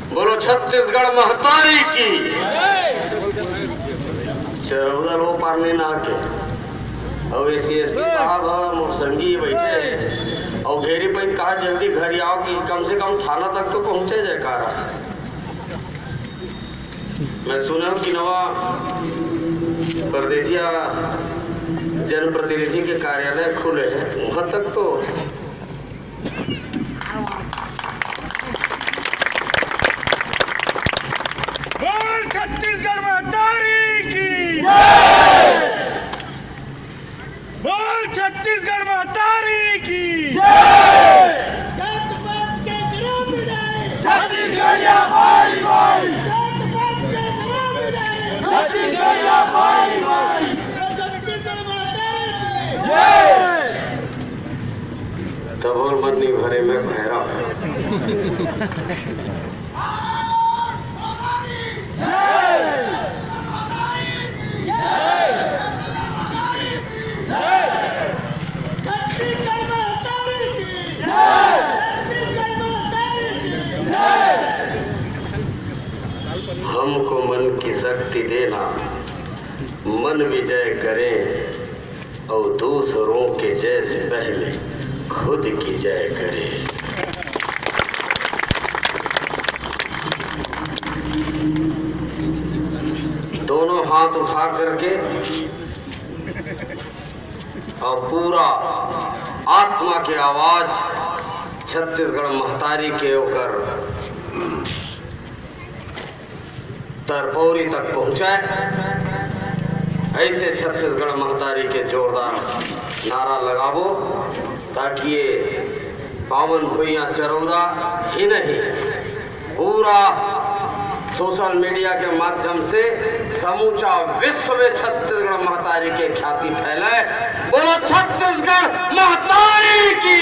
बोलो छत्तीसगढ़ महतारी की। चरौदा रो पारने ना के और एसपी साहब मोर संगी बैठे और घेरी पे कहा जल्दी घर आओ कि कम से कम थाना तक तो पहुंचे जाए कारा। मैं सुना कि नवा परदेसिया जनप्रतिनिधि के कार्यालय खुले हैं, वहां तक तो बोल छत्तीसगढ़ महतारी की। बोल छत्तीसगढ़ महतारी की। छत्तीसगढ़िया भाई भाई, छत्तीसगढ़िया भाई भाई, तब और मरनी भरे में भैरा हमको मन की शक्ति देना, मन विजय करें और दूसरों के जय से पहले खुद की जय करें। दोनों हाथ उठा करके और पूरा आत्मा की आवाज छत्तीसगढ़ महतारी के होकर तरपौरी तक पहुंचाए। ऐसे छत्तीसगढ़ महतारी के जोरदार नारा लगावो ताकि ये पावन भुइयां चरौदा ही नहीं, पूरा सोशल मीडिया के माध्यम से समूचा विश्व में छत्तीसगढ़ महतारी के ख्याति फैलाए। बोलो छत्तीसगढ़ महतारी की।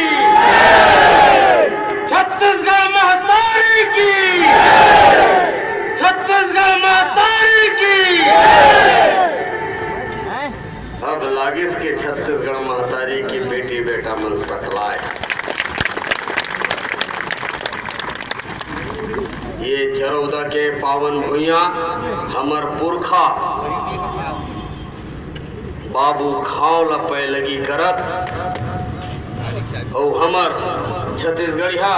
छत्तीसगढ़ महतारी की। छत्तीसगढ़ महतारी की। अब लागिस के छत्तीसगढ़ महतारी की बेटी बेटा मन सकलाए। ये चरौदा के पावन भुइयां हमर पुरखा बाबू खाव लपे लगी करत और हमर छत्तीसगढ़िया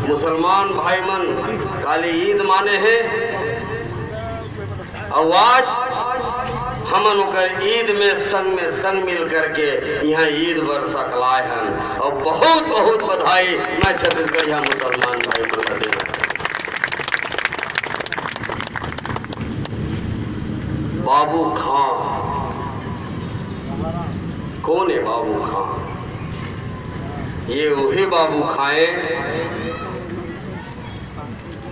मुसलमान भाई मन काली ईद माने हैं और आज हमन ओकर ईद में संग मिल करके यहाँ ईद बर सकलाए हैं और बहुत बहुत बधाई मैं छत्तीसगढ़िया मुसलमान भाई मन का देना। बाबू खां कौन है? बाबू खां ये वही बाबू खाए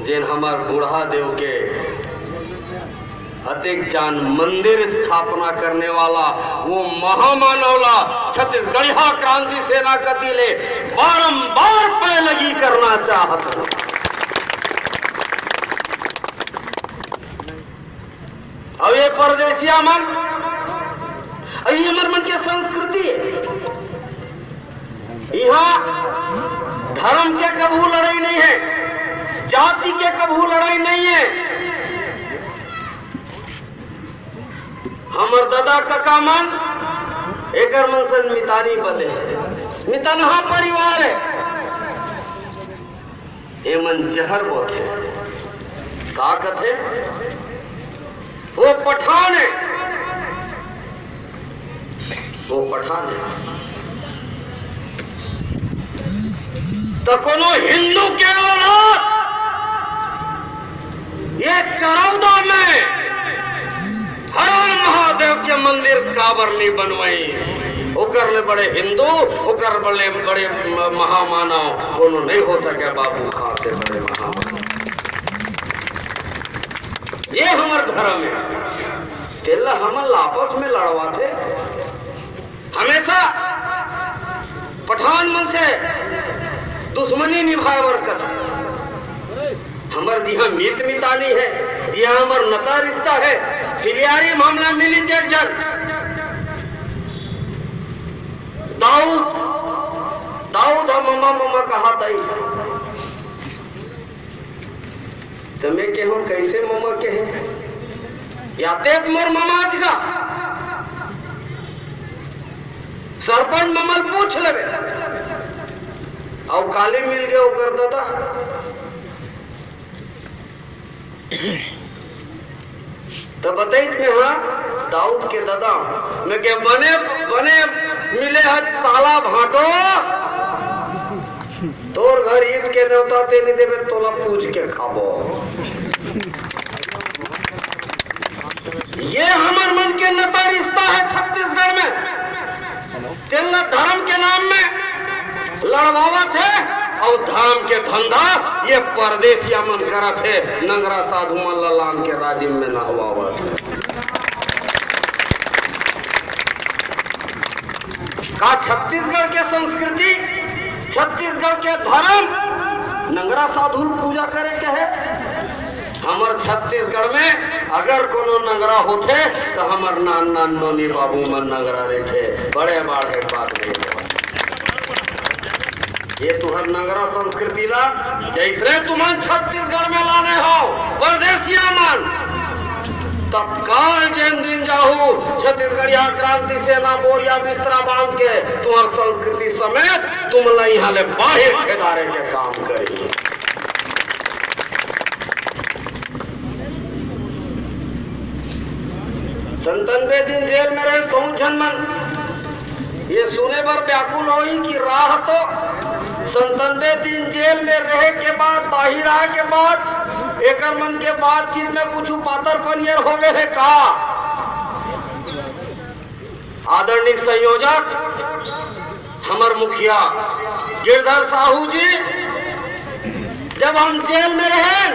जिन हमार बूढ़ा देव के अतिक जान मंदिर स्थापना करने वाला वो महामानवला छत्तीसगढ़िया क्रांति सेना कतीले बारंबार पैलगी करना चाहत है। अब ये परदेसिया मन ये मन की संस्कृति है। यहाँ धर्म के कबू लड़ाई नहीं है, जाति के कबू लड़ाई नहीं है। हमर दादा काका मन एकर मन से मितानी बदे मितनहा परिवार है। ये मन जहर बोत है ताकत है, वो पठान है, वो पठान है। तो कोनो हिंदू के औलाद ये चरौदा में हर महादेव के मंदिर काबर नहीं बनवाई। ओकर ले बड़े हिंदू, ओकर बड़े बड़े महामानव कोनो नहीं हो सके बाबू खां से बड़े महामानव। ये हमारे धर्म है। तेला हम आपस में लड़वा थे हमेशा पठान मन से दुश्मनी निभाए बरकत। हमार जिहा मीत मितानी है, जिहा हमार नता रिश्ता है, सिलियारी मामला मिली जन मम्मा मम्मा कहा था तो मैं कहूँ कैसे मम्मा कहे या तेज मोर ममाज का सरपंच ममल पूछ ले और काली मिल गए वो कर दादा तो बताइए हाँ दाऊद के दादा मैं के बने बने मिले हज साला भाटो तोर घर ईद के न्योता ते नहीं देवे तोला पूछ के खाबो। ये हमार मन के नता रिश्ता है छत्तीसगढ़ में। तेलना धर्म के नाम में लड़वावा थे और धर्म के धंधा ये परदेसिया मन करा थे। नंगरा साधु मल्लान के राजिम में नहवावा थे। का छत्तीसगढ़ के संस्कृति छत्तीसगढ़ के धर्म नंगरा साधु पूजा करे के है। हमार छत्तीसगढ़ में अगर कोनो नंगरा होते तो हमार नान नान नोनी बाबू मन नंगरा रहते बड़े बाढ़े बात नहीं है। ये तुहर नंगरा संस्कृति ला जैसे तुमन छत्तीसगढ़ में लाने हो परदेसिया मन तत्काल जिन दिन जाहू छत्तीसगढ़िया क्रांति सेना बोरिया बिस्तरा बांध के तुम्हार संस्कृति समेत तुम ला यहाँ ले बाहर खेदारे के काम करी। 97 दिन जेल में रहे कहूँ जनमन ये सुने पर व्याकुल होई कि राह तो 97 दिन जेल में रहे के बाद बाहर आए के बाद एक मन के बातचीत में कुछ पातर पनियर हो गए का। आदरणीय संयोजक हमार मुखिया गिरधर साहू जी जब हम जेल में रहे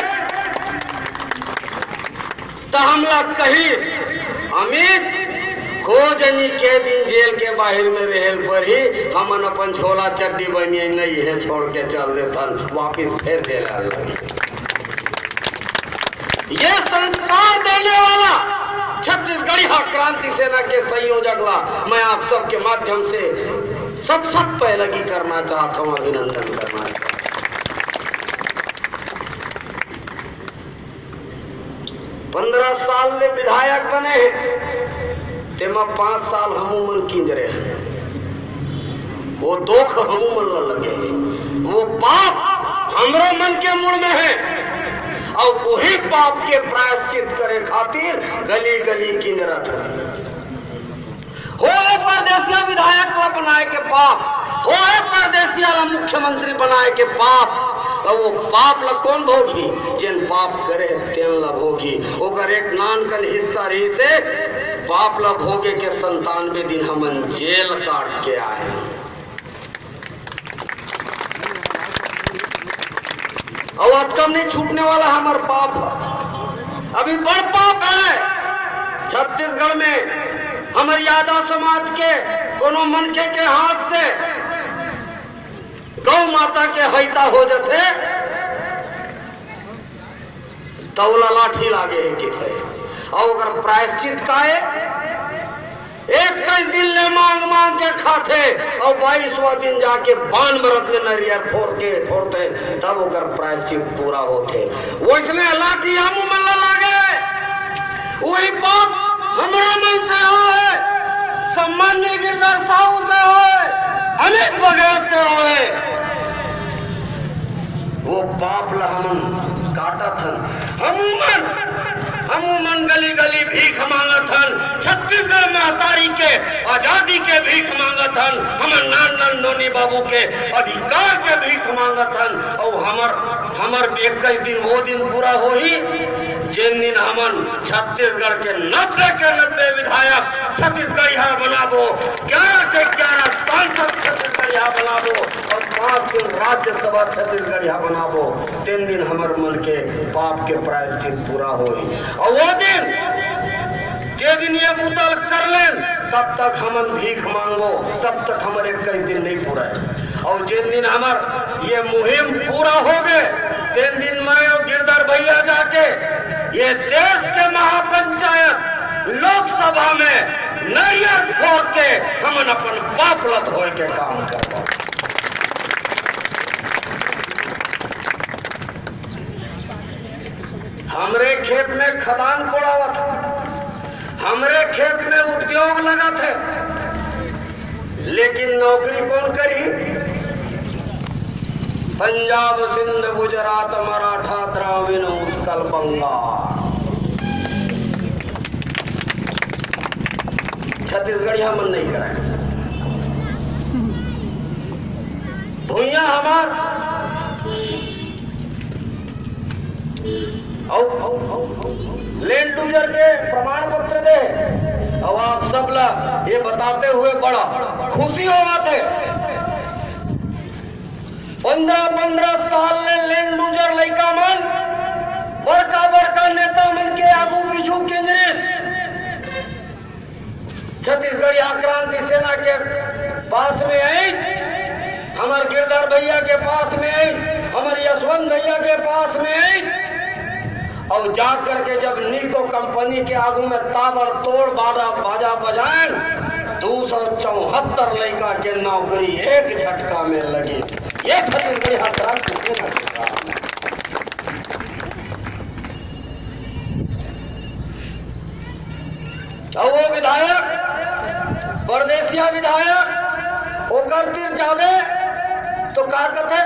तो हम लोग कही अमित खोजनी के दिन जेल के बाहर में रहल पर ही हमन अपन झोला चड्डी बनिए नहीं है छोड़ के चल देथन वापिस फिर जेल आ ये संस्कार देने वाला छत्तीसगढ़ी क्रांति सेना के संयोजक ला मैं आप सबके माध्यम से सबसे पहले की करना चाहता हूँ अभिनंदन करना चाहता हूँ। 15 साल ले विधायक बने हैं तेमा 5 साल हमूमन किंजरे हैं वो दुख हमूमन लगे वो पाप हमरो मन के मुड़ में है और वही पाप के प्रायश्चित करे खातिर गली गली किंजरत हो परदेसिया विधायक को बनाए के पाप हो परदेसिया मुख्यमंत्री बनाए के पाप तो वो पाप ला कौन भोगी जिन पाप करे तेन ला भोगी ओकर एक नानकन हिस्सा रही से पाप ला भोगे के 97 दिन हमन जेल काट के आए। और कम नहीं छूटने वाला हमार पाप अभी बड़ पाप है। छत्तीसगढ़ में हमारे यादव समाज के कोनो मनखे के हाथ से गौ माता के हईता हो जाते तौला लाठी लागे कि थे और प्रायश्चित का एक दिन ले मांग मांग के खाते और 22वां दिन जाके बान मरद में नरियर फोड़ते तब ओकर प्रायश्चित पूरा होते। वैसने लाठी हम मन लागे वही पाप हमारा मन से हो सम्मान्य गिरधर साहू से हो अनेक बगैर से हो वो पाप ला हमन काटा थन हमूमन गली गली भीख मांगत हन। छत्तीसगढ़ महतारी के आजादी के भीख मांगत हन हमर नान नान नोनी बाबू के अधिकार के भीख मांगत हन और हमर 21 दिन वो दिन पूरा हो ही जिन दिन हमन छत्तीसगढ़ के 90 विधायक छत्तीसगढ़ यहाँ बनाबो 11 के 11 सांसद छत्तीसगढ़ यहाँ बनाबो और 5 दिन राज्यसभा छत्तीसगढ़ यहाँ बनाबो 3 दिन हमर मन के पाप के प्रायश्चित पूरा हो और वो दिन जे दिन ये मुतल कर लें तब तक हमन भीख मांगो तब तक हमारे कई दिन नहीं पूरा है और जिन दिन हमार ये मुहिम पूरा हो गए 3 दिन मैं और गिरधर भैया जाके ये देश के महापंचायत लोकसभा में नरियर फोड़ के हमन अपन पाप लत हो के काम करवा खदान कोड़ावा था, हमरे खेत में उद्योग लगा थे, लेकिन नौकरी कौन करी? पंजाब, सिंध, गुजरात, मराठा, द्राविड़, उत्कल, बंगाल, छत्तीसगढ़िया मन नहीं कराए। भूया हमार लैंड यूजर के प्रमाण पत्र दे। अब आप सब लोग ये बताते हुए बड़ा खुशी होगा थे, 15-15 साल ने लैंड यूजर लड़का मन बड़का नेता मन के आगू पीछू केंद्रित छत्तीसगढ़िया क्रांति सेना के पास में आई, हमारे गिरधर भैया के पास में आई, हमारे यशवंत भैया के पास में आई, और जाकर के जब नीको कंपनी के आगू में ताबड़तोड़ बाजा बजाएं, 274 लड़का के नौकरी एक झटका में लगी। ये छत्तीसगढ़िया क्रांति सेना के काम है। और वो विधायक, परदेसिया विधायक, वो करती जावे तो क्या कहते,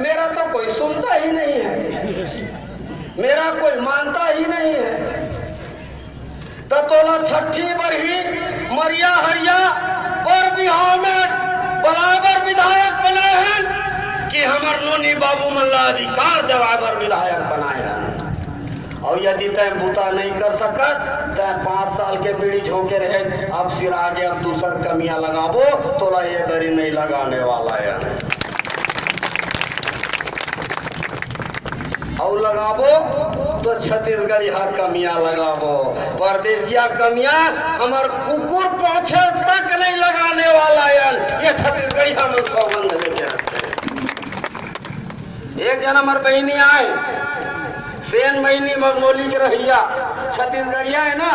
मेरा तो कोई सुनता ही नहीं है, मेरा कोई मानता ही नहीं है। तो तोला छठी बरही मरिया हरिया पर बिहार में बराबर विधायक बनाए हैं कि हमार नोनी बाबू मल्ला अधिकार बराबर विधायक बनाए हैं। और यदि तय बूता नहीं कर सकत, तय 5 साल के पीढ़ी झोंके रहे, अब सिर आगे अब दूसर कमियां लगाबो, तोला ये दरी नहीं लगाने वाला है। और लगाबो तो छत्तीसगढ़िया कमियां लगाबो, परदेसिया कमियां हमार कुकुर पहुंचे तक नहीं लगाने वाला है। ये छत्तीसगढ़िया में सौगंध लेके रखते हैं। एक जन हमार बहनी आए, सेन महीनी मगनोली के रहिया, छत्तीसगढ़िया है ना,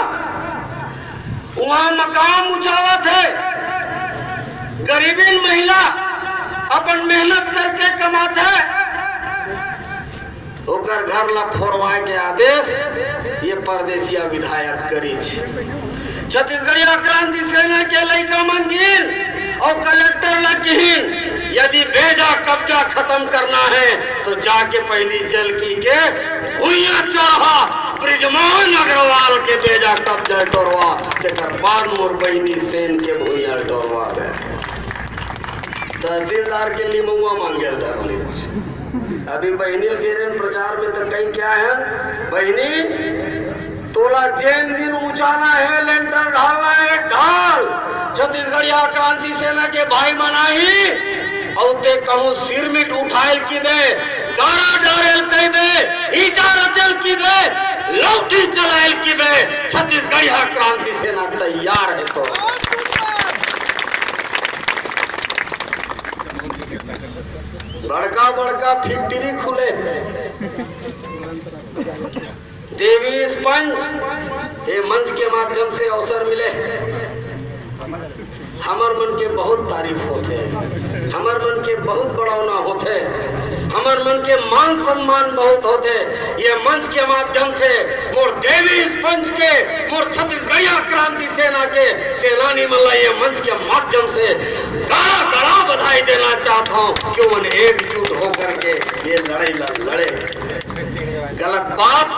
वहां मकाम उचावत है, गरीबी महिला अपन मेहनत करके कमाते है, ओकर घर ला फोड़वाए के आदेश ये परदेसिया विधायक करी। छत्तीसगढ़िया क्रांति सेना के लड़का मंगिल और कलेक्टर लगिन, यदि बेजा कब्जा खत्म करना है तो जाके पहली जलकी के भूया चाहा ब्रिजमान अग्रवाल के बेजा कब्जा टोरवा के बाद मोर बहनी सेन के भूया टोरवा दे। तहसीलदार के लिए महुआ मांगे था। अभी बहनी घेरन प्रचार में तो कहीं क्या है, बहनी तोला जैन दिन ऊंचाना है, लेंटर ढालना है, ढाल। छत्तीसगढ़िया क्रांति सेना के भाई मनाही और ते कहूँ सिर मिट उठायल की दे, गारा डारेल कह दे, ईटा रचल की दे, लौटी चलायल की दे, छत्तीसगढ़िया क्रांति सेना तैयार है। तो बड़का फैक्ट्री खुले, देवी स्पंज ये मंच के माध्यम से अवसर मिले, हमार मन के बहुत तारीफ होते, हमार मन के बहुत बढ़ावना होते, हमार मन के मान सम्मान बहुत होते। ये मंच के माध्यम से मोर देवी स्पंज के, मोर छत्तीसगढ़िया क्रांति सेना के सेनानी मल्ला ये मंच के माध्यम से गड़ा बधाई देना चाहता हूँ कि उन एकजुट होकर के ये लड़ाई लड़े। गलत बात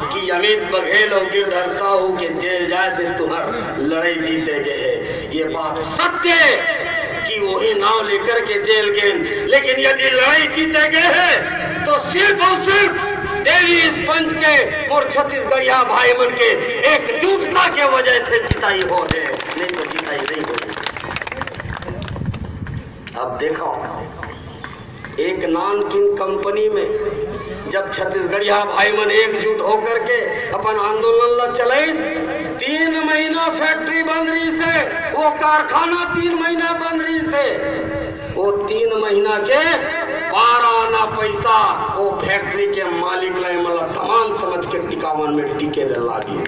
कि अमित बघेल और गिरधर साहू के जेल जाए से तुम्हार लड़ाई जीते गए, ये बात सत्य कि वही नाव लेकर के जेल गए, लेकिन यदि लड़ाई जीते गए हैं तो सिर्फ और सिर्फ देवी स्पंज के और छत्तीसगढ़िया भाई मन के एकजुटता के वजह से जिताई हो गए, नहीं तो जिताई नहीं हो। अब देखो एक नानकिन कंपनी में जब छत्तीसगढ़िया भाई मन एकजुट होकर के अपन आंदोलन ला चलाइस, 3 महीना फैक्ट्री बंद रही से, वो कारखाना 3 महीना बंद रही से, वो 3 महीना के 12 आना पैसा वो फैक्ट्री के मालिक ला मतलब तमाम समझ के टिकावन में टिके लागी।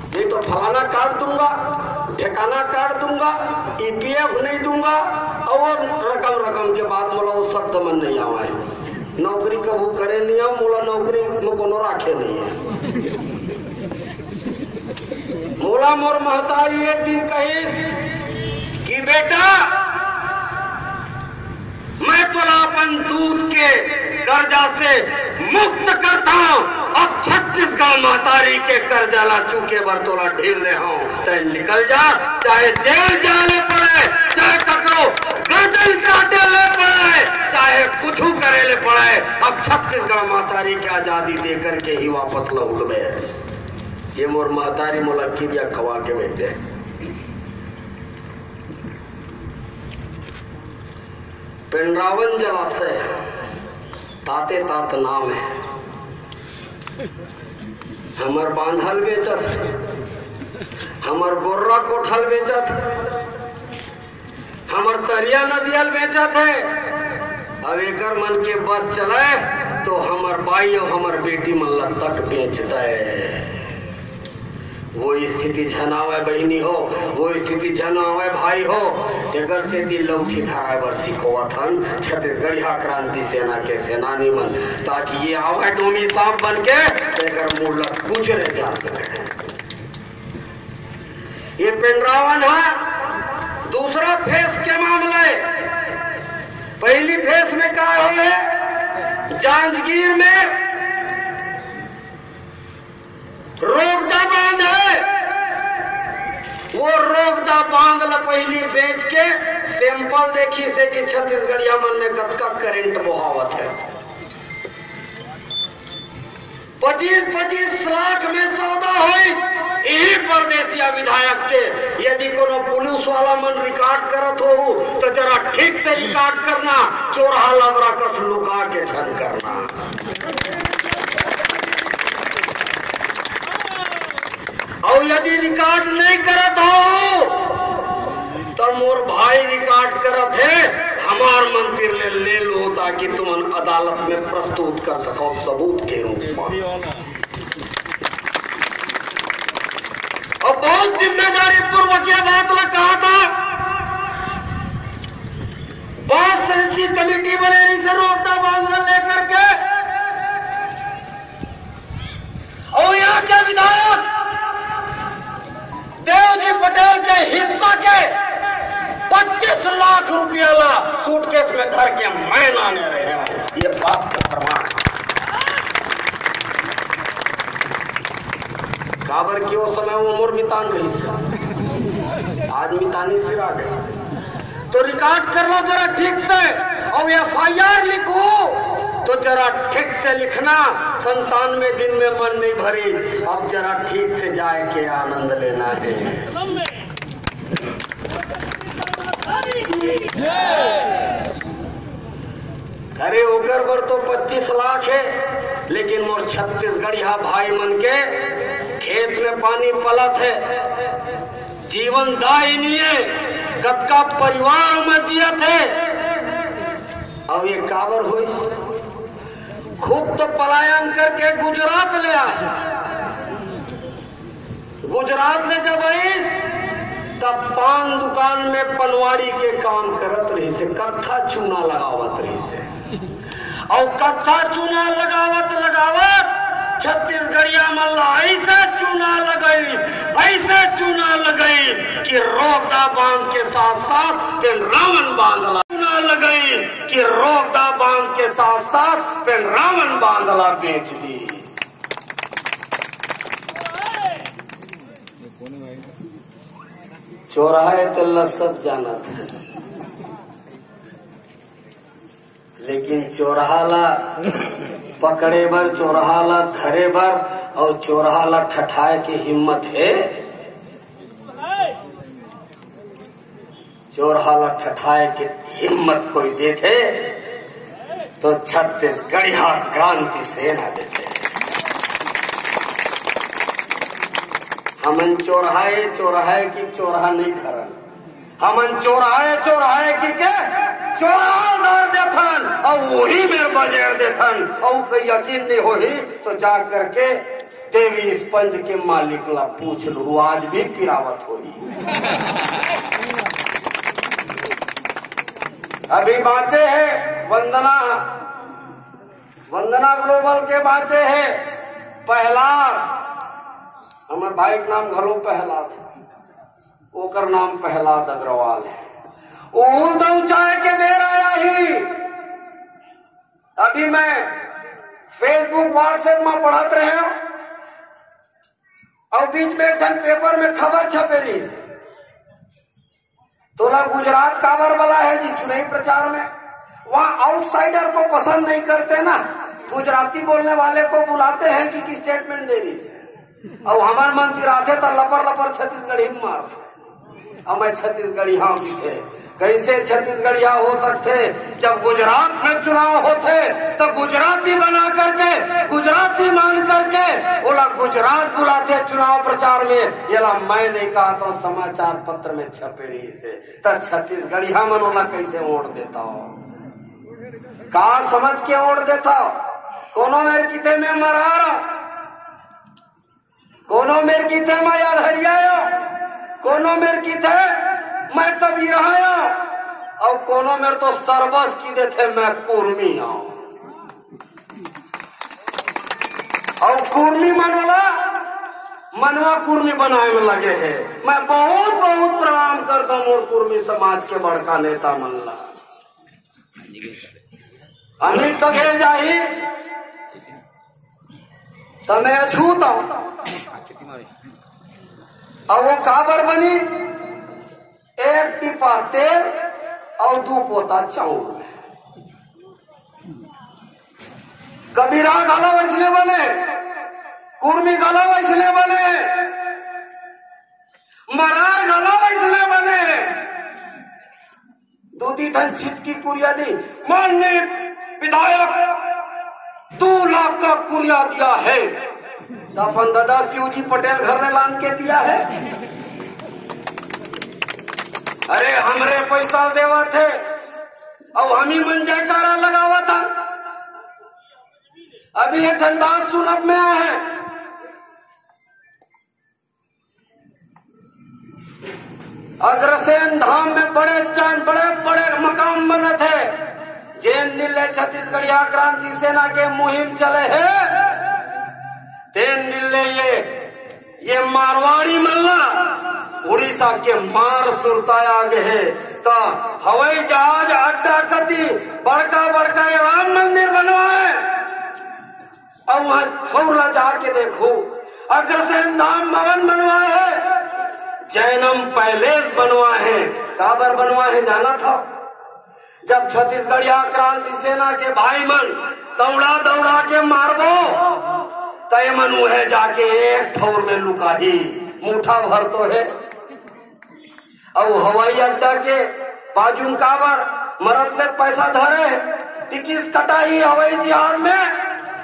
नहीं तो फलाना काट दूंगा, ठिकाना काट दूंगा, ईपीएफ नहीं दूंगा, और रकम के बाद मतलब वो शब्द मन नहीं आवाए। नौकरी कबू करे नहीं आओ मोला नौकरी में कोनो राखे नहीं है। मोला मोर महतारी एक दिन कही कि बेटा मैं तोला अपन दूध के कर्जा से मुक्त करता हूँ। अब छत्तीसगढ़ महतारी के कर्जा ला चूके बर तोला ढील दे हूँ, तय निकल जा, चाहे जेल जाने पड़े, चाहे ककरो गर्दन काटे ले पड़े, चाहे कुछ करे ले पड़े। अब छत्तीसगढ़ महतारी की आजादी दे करके ही वापस लौट में। ये मोर महतारी मोला किरिया खवा के बेटे। पिंडरावन जलाशय ताते तात नाम है। हमर बांधल बेचत, हमर गोर्रा कोठल बेचत, हमर तरिया नदियल बेचत है। अब एकर मन के बस चले तो हमर भाई और हमर बेटी मन तक बेच दे। वो स्थिति झनावे बहनी हो, वो स्थिति झनावे भाई हो। एकर से दी लौठी धराए बर सिखोवत हन छत्तीसगढ़िया क्रांति सेना के सेनानी मन, ताकि ये आवे डोमी सांप बन के एकर मूल गुजरे जा सके। ये पिंडरावन है दूसरा फेस के मामले। पहली फेस में क्या है, जांजगीर में रोगदा बांध है। वो रोगदा बांध ला पहली बेच के सैंपल देखी से कि छत्तीसगढ़िया मन में कतका करंट बहावत है। 25-25 लाख में सौदा हुई। यही परदेसिया विधायक के यदि कोनो पुलिस वाला मन रिकॉर्ड करत हो तो जरा ठीक से रिकॉर्ड करना, चोरहा लबरा कस लुका के छन करना। और यदि रिकॉर्ड नहीं करत हो तो मोर भाई रिकॉर्ड करत है, हमार मंदिर ले लो ताकि तुम अदालत में प्रस्तुत कर सको सबूत के रूप में। और बहुत जिम्मेदारी पूर्वक यह बात ने कहा था, बहुत सदस्यीय कमेटी बनेगी से रोकता बांधना लेकर के। और यहाँ के विधायक देवजी पटेल के हिस्सा के 25 लाख रुपया ला सूटकेस में धर के मैं लाने रहे हैं। ये बात का प्रमाण काबर की वो समय वो उम्र मितान रही, आज मितानी सिर आ गए। तो रिकॉर्ड कर लो जरा ठीक से, और FIR लिखो तो जरा ठीक से लिखना। 97 दिन में मन नहीं भरी, अब जरा ठीक से जाए के आनंद लेना है। अरे ओकर पर तो 25 लाख है, लेकिन मोर छत्तीसगढ़िया भाई मन के खेत में पानी पलत है, जीवन दायिनी है, कतका परिवार में जियत है। अब ये काबर हुई, खुद तो पलायन करके गुजरात ले आए। गुजरात ले जब आई तब पान दुकान में पनवाड़ी के काम करत रही से, कत्था चूना लगावत रही से। और कत्था चूना लगावत लगावत छत्तीसगढ़िया मल्ला ऐसे चूना लगाई, ऐसे चूना लगाई कि रोगदा बांध के साथ साथ पिंडरावन बांधला चूना लगाई कि रोगदा बांध के साथ साथ पिंडरावन बांधला बेच दी। चौराहे तल्ला सब जाना था, लेकिन चौराहाला पकड़े बर, चौराहाला धरे बर और चौराहाला ठठाए की हिम्मत है। चौराहाला ठठाए की हिम्मत कोई देते तो छत्तीसगढ़िया क्रांति सेना देते। हमन चौराहे चौराहे की चौराहा नहीं धरन, हमन चौराहे चौराहे की के चौराहा धर देथन और वही मेरे बजेर देथन। और कोई यकीन नहीं होही तो जा करके देवी स्पंज के मालिक ला पूछ लू, आज भी पिरावत होगी। अभी बाँचे है वंदना वंदना ग्लोबल के बाँचे है पहलाद, हमारे भाई के नाम घरों पहलाद, ओकर नाम पहलाद अग्रवाल है। ऊर्दम चाय के बेर आया ही। अभी मैं फेसबुक व्हाट्सएप में पढ़त रहे हूं और बीच में एक पेपर में खबर छपे रही से तो गुजरात काबर वाला है जी चुनावी प्रचार में, वहां आउटसाइडर को पसंद नहीं करते ना, गुजराती बोलने वाले को बुलाते हैं कि स्टेटमेंट दे रही से। और हमारे मंत्री आते तो लपर लपर छत्तीसगढ़ी में मारते, और मैं छत्तीसगढ़ी हाँ पीछे कैसे छत्तीसगढ़िया हो सकते जब गुजरात में चुनाव होते तो गुजराती बना करके गुजराती मान करके बोला गुजरात बुलाते चुनाव प्रचार में। ये मैं नहीं कहा तो समाचार पत्र में छपे रही से तो छत्तीसगढ़िया मनोला कैसे वोट देता हो, कहा समझ के वोट देता हो। कोनो मेरे किते में मरारा, कोनो मेरे किते में याद हरियायो, कोनो मेरे किते मैं कबीर आया और कोनो मेरे तो सरबस की देते मैं कुर्मी आऊं। और कुर्मी मनोला मनवा कुर्मी बनाए में लगे है। मैं बहुत बहुत प्रणाम करता हूँ और कुर्मी समाज के बड़का नेता मनला अमित तो घेर जाही तो मैं अछूता हूं। और वो काबर बनी, एक टिपा तेल और 2 पोता चाउर। कबीरा गाला वैसले बने, कुर्मी गाला वैसले बने, मरार गाला वैसले बने। 2 टन छिटकी कुरिया दी, माननीय विधायक 2 लाख का कुरिया दिया है। अपन दादा शिवजी पटेल घर ने लान के दिया है। अरे हमरे पैसा देवा थे और हम ही मन जयकारा लगावा था। अभी ये धनबाद सुनब में आए हैं, अग्रसेन धाम में बड़े बड़े मकाम बने थे। जैन दिल्ली छत्तीसगढ़िया क्रांति सेना के मुहिम चले है, तेन दिल्ली ये मारवाड़ी मल्ला उड़ीसा के मार सुरताया गए तो हवाई जहाज अड्डा कती बड़का राम मंदिर बनवाए। और वहां थोड़ा जाके देखो अग्रसेन धाम भवन बनवाए है, जैनम पैलेस बनवाए है। काबर बनवाए है जाना था? जब छत्तीसगढ़िया क्रांति सेना के भाई मन दौड़ा के मारबो तय मनु है जाके एक ठौर में लुका ही मुठा भर तो है। और हवाई अड्डा के बाजू काबर मरद ले पैसा धरे टिकट कटाई हवाई जहाज में,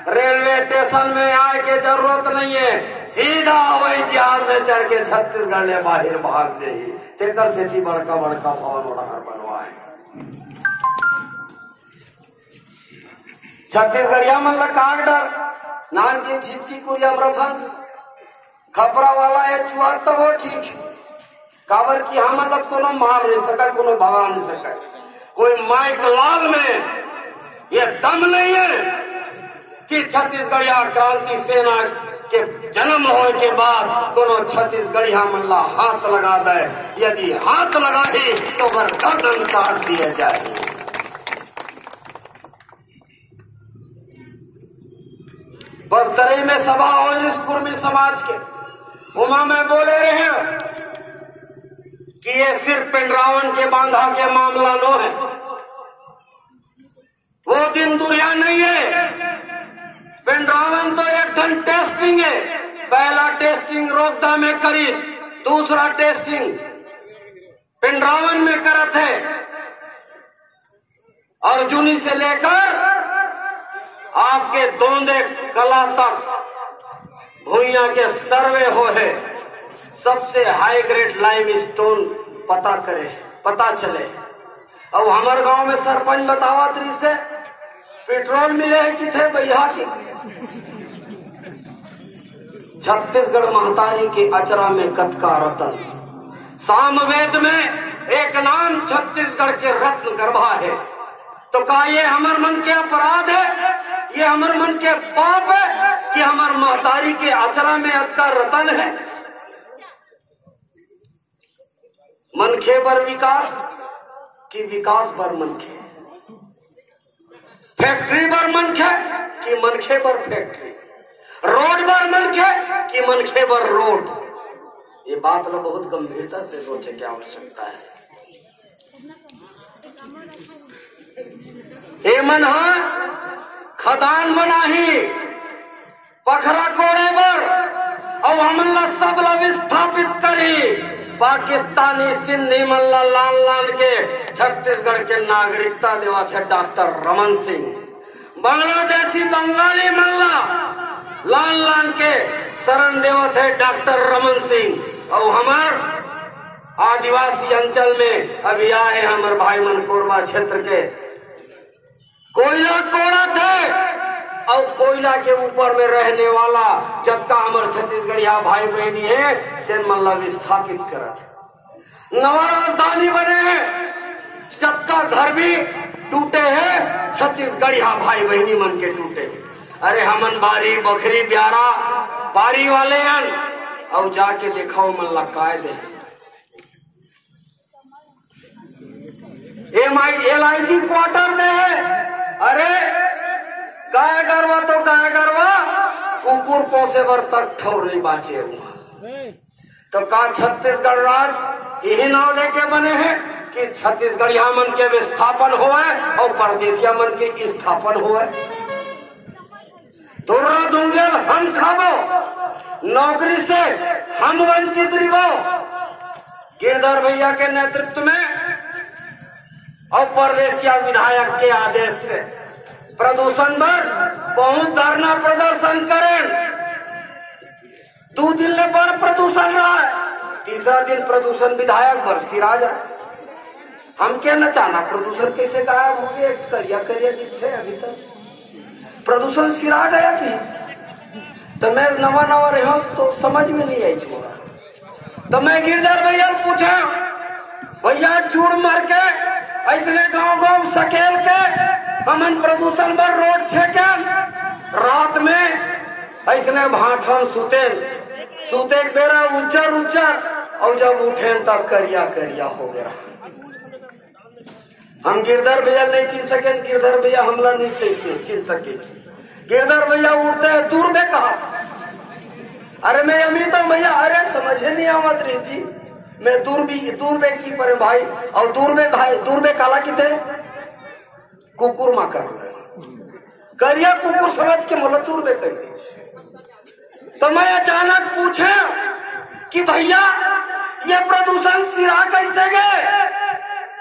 रेलवे स्टेशन में आए के जरूरत नहीं है, सीधा हवाई जहाज में चढ़ के छत्तीसगढ़ ले बाहर भाग गई। तेकर से बड़का भवन उड़ार बनवाए। छत्तीसगढ़िया मन ला काग डर नान की छिटकी कुरिया प्रथम खपरा वाला है चुहार तो वो ठीक काबर की हम मतलब कोनो मार नहीं सका, कोनो भगा नहीं सका। कोई माइक लाल में ये दम नहीं है कि छत्तीसगढ़िया क्रांति सेना के जन्म होने के बाद कोनो छत्तीसगढ़िया मल्ला हाथ लगा दे। यदि हाथ लगा दी तो गर्दन काट दिया जाए। बस्तरई में सभा हो इस कुर्मी समाज के, उमा में बोले रहे कि ये सिर्फ पिंडरावन के बांधा के मामला नो है, वो दिन दुनिया नहीं है। पिंडरावन तो एक धन टेस्टिंग है, पहला टेस्टिंग रोकदा में करीस, दूसरा टेस्टिंग पिंडरावन में करत है। अर्जुनी से लेकर आपके दोंदे कला तक भुइया के सर्वे हो है, सबसे हाई ग्रेड लाइम स्टोन पता चले। अब हमारे गांव में सरपंच बतावा त्री से पेट्रोल मिले है कि थे भैया की। छत्तीसगढ़ महतारी के अचरा में कतका रतन, सामवेद में एक नाम छत्तीसगढ़ के रत्न गर्भा है। तो का ये हमार मन के अपराध है, ये हमार मन के पाप है कि हमार महतारी के अचरा में अक्का रतन है। मनखे पर विकास कि विकास पर मनखे, फैक्ट्री पर मनखे कि मनखे पर फैक्ट्री, रोड पर मनखे कि मनखे पर रोड। ये बात लो बहुत गंभीरता से सोचे की आवश्यकता है। हे मन खदान बनाही पखरा कोड़े पर और हमला सबला विस्थापित करी। पाकिस्तानी सिंधी मल्ला लाल लाल के छत्तीसगढ़ के नागरिकता देवा थे डॉक्टर रमन सिंह। बांग्लादेशी बंगाली मल्ला लाल लाल के शरण देवा थे डॉक्टर रमन सिंह। और हमार आदिवासी अंचल में अभी आए हमारे भाई मन कोरबा क्षेत्र के कोयला कोड़ा थे और कोयला के ऊपर में रहने वाला जब का हमारे छत्तीसगढ़िया भाई बहनी है तेन मल्ला विस्थापित करत नवा राजधानी बने हैं। जब का घर भी टूटे हैं छत्तीसगढ़िया भाई बहनी मन के टूटे। अरे हमन बारी बकरी ब्यारा बारी वाले और जाके दिखाओ मल्ला कायदे LIG क्वार्टर में है। अरे गाय गरवा तो गाय गरवा कुकुर पोसे बर तक ठौर नहीं बाचे हुआ। तो का छत्तीसगढ़ राज यही नाव लेके बने हैं कि छत्तीसगढ़िया मन के विस्थापन होए और परदेसिया मन के स्थापन होए। दुर्रा दुंगेल हम खाबो, नौकरी से हम वंचित रहो। गिरधर भैया के नेतृत्व में और परदेसिया विधायक के आदेश से प्रदूषण पर बहुत धरना प्रदर्शन करें। 2 दिन में बड़ प्रदूषण रहा है, तीसरा दिन प्रदूषण विधायक पर सिरा जाए। हम क्या न चाहना प्रदूषण कैसे गायब हो गया, करिया करिया दिखे अभी तक प्रदूषण सिरा गया कि तो मैं नवा नवा रहा तो समझ में नहीं आई छोड़ा। तो मैं गिरधर भैया पूछा भैया चूड़ मार के ऐसे गांव गांव सकेल के हमन प्रदूषण पर रोड छेके रात में ऐसे भाठन सुते बेरा उच्चर और जब उठे तब करिया करिया हो गया। हम गिरधर भैया नहीं चिन सके, गिरधर भैया हमला नहीं चिन सके। गिरधर भैया उठते दूर में कहा अरे मैं अमी तो भैया अरे समझे नहीं आवत रही जी मैं दूर में की पर भाई और दूर में काला किते कुकुर मा कर करिया कुकुर समझ के मोला दूर में कर दी। तो मैं अचानक पूछे कि भैया ये प्रदूषण सिरा कैसे गए।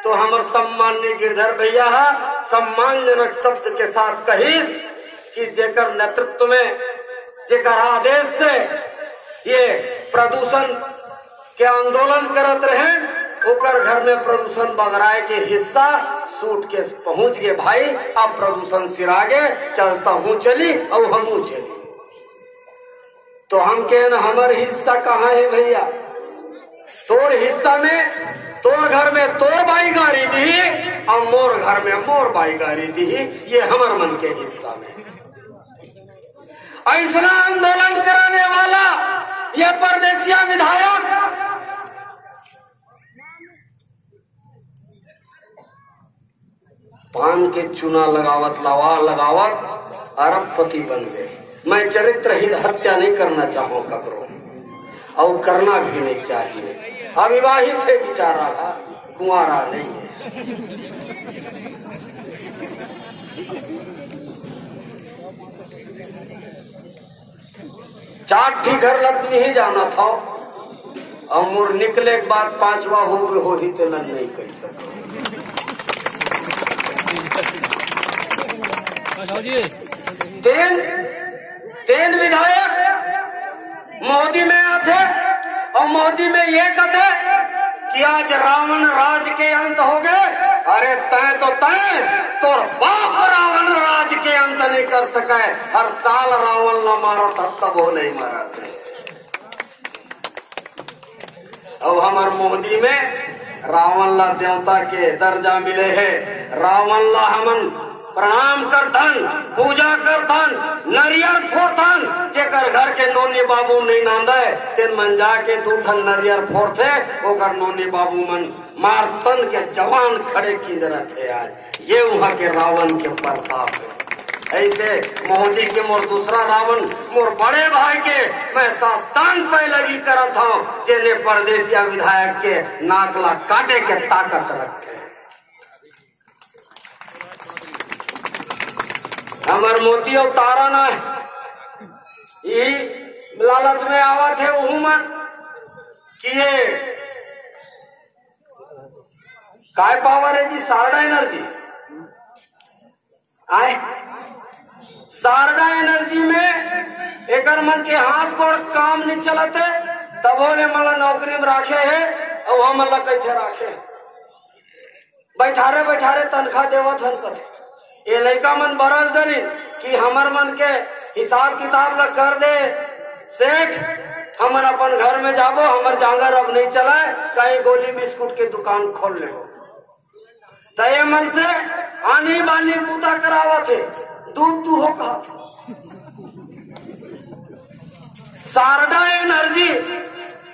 तो हमारे सम्मान्य गिरधर भैया सम्मानजनक शब्द के साथ कहीस कि जेकर नेतृत्व में जेकर आदेश से ये प्रदूषण के आंदोलन करत रहे ओकर घर में प्रदूषण बगराए के हिस्सा सूट के पहुंच गए। भाई अब प्रदूषण सिरागे चलता हूँ चली और हमू चली। तो हम कहना हमारे हिस्सा कहाँ है भैया, तोर हिस्सा में तोर घर में तोर बाई गाड़ी दी और मोर घर में मोर बाई गाड़ी दी, ये हमार मन के हिस्सा में। ऐसा आंदोलन कराने वाला ये परदेसिया विधायक पान के चूना लगावत लावा लगावत अरबपति बन गए। मैं चरित्रहीन हत्या नहीं करना चाहूँ कब्रों और करना भी नहीं चाहिए। अविवाहित है बेचारा, कुंवारा नहीं है। चार ठीक घर लग नहीं जाना था और मोर निकले के बाद 5वां हो ही तो नहीं कह सका। तीन विधायक मोदी में आते और मोदी में ये कहते कि आज रावण राज के अंत हो गए। अरे तय तो बाप रावण राज के अंत नहीं कर सका है। हर साल रावण न मारा तब वो नहीं मारा। और हमारे मोदी में रावण ला देवता के दर्जा मिले है। रावण ला हमन प्रणाम करथन, पूजा करथन, नरियर फोड़थन। जेकर घर के नोनी बाबू नहीं नांदे तेन मन जाके दूठन नरियर फोड़थे, ओकर नोनी बाबू मन मारतन के जवान खड़े की जरूरत है। आज ये वहाँ के रावण के प्रताप है। ऐसे मोदी के मोर दूसरा रावण मोर बड़े भाई के मैं साष्टांग पे लगी करत हूँ, जिन्हें परदेसिया विधायक के नाकला काटे के ताकत रखे। हमर मोती तारा न ये लालच में आवत है वहू मन कि ये काय पावर है जी, सारडा एनर्जी आए। सारडा एनर्जी में एकर मन के हाथ गोड़ काम नहीं चलते, तब बोले मला नौकरी में राखे है और वह मला कैसे राखे, बैठारे बैठारे तनख्वाह देवत हन कथे। ये लड़का मन बरस दली कि हमर मन के हिसाब किताब ल कर दे सेठ, हमन अपन घर में जाबो, हमर जांगर अब नहीं चलाए, कहीं गोली बिस्कुट के दुकान खोल ले। तय मन से आनी बानी पूता करावत है, दूध दूहो कहा सारडा एनर्जी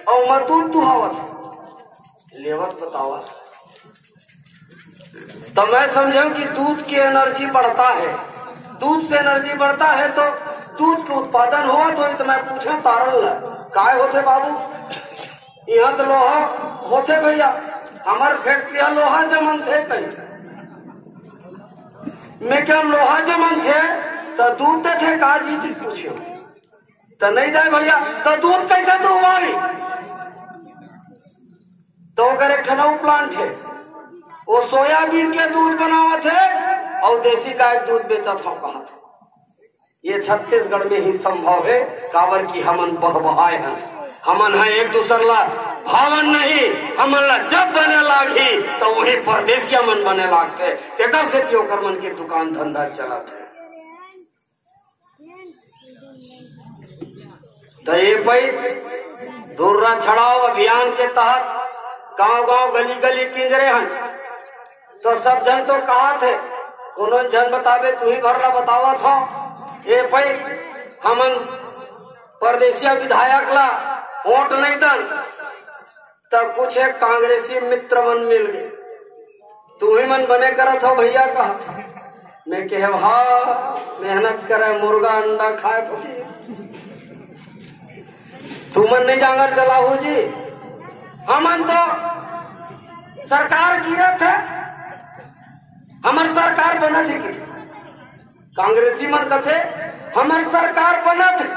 और मैं दूध दुहावत लेवत बतावा। तो मैं समझूं कि दूध की एनर्जी बढ़ता है, दूध से एनर्जी बढ़ता है तो दूध के उत्पादन हुआ। तो मैं पूछा तारल काय होते बाबू, यहाँ तो लोहा होते भैया, हमार फैक्ट्रिया लोहा जमन थे कहीं मैं क्या लोहा जमन थे तो दूध थे का जी पूछो तो नहीं दे भैया, तो दूध कैसे तो हुआ तो अगर एक ठनऊ प्लांट है वो सोयाबीन के दूध बनावा थे और देसी गाय दूध बेचा था कहा था। ये छत्तीसगढ़ में ही संभव है, कावर की हमन बहबहाए हैं। हमन है एक दूसर ला भावन नहीं, हमन ला जब बने लागी तो वही परदेसिया मन बने लागते, तेकर से भी ओकर मन के दुकान धंधा चलत है। तो ये भाई दूर्रा छड़ाओ अभियान के तहत गांव गांव गली गली किंजरे हैं, तो सब जन तो कहा थे, कोनो जन बतावे तू ही भरला बतावा था। ये भाई हमन परदेसिया विधायक ला वोट नहीं दन, तब कुछ एक कांग्रेसी मित्र मन मिल गए, तू ही मन बने करत हो भैया कहा। मैं कहे हाँ मेहनत करे मुर्गा अंडा खाए फकीर, तू मन नहीं जांगर चला हो जी। हमन तो सरकार गिरत है, हमार सरकार बनत है कि कांग्रेसी मन कथे हमार सरकार बनत है।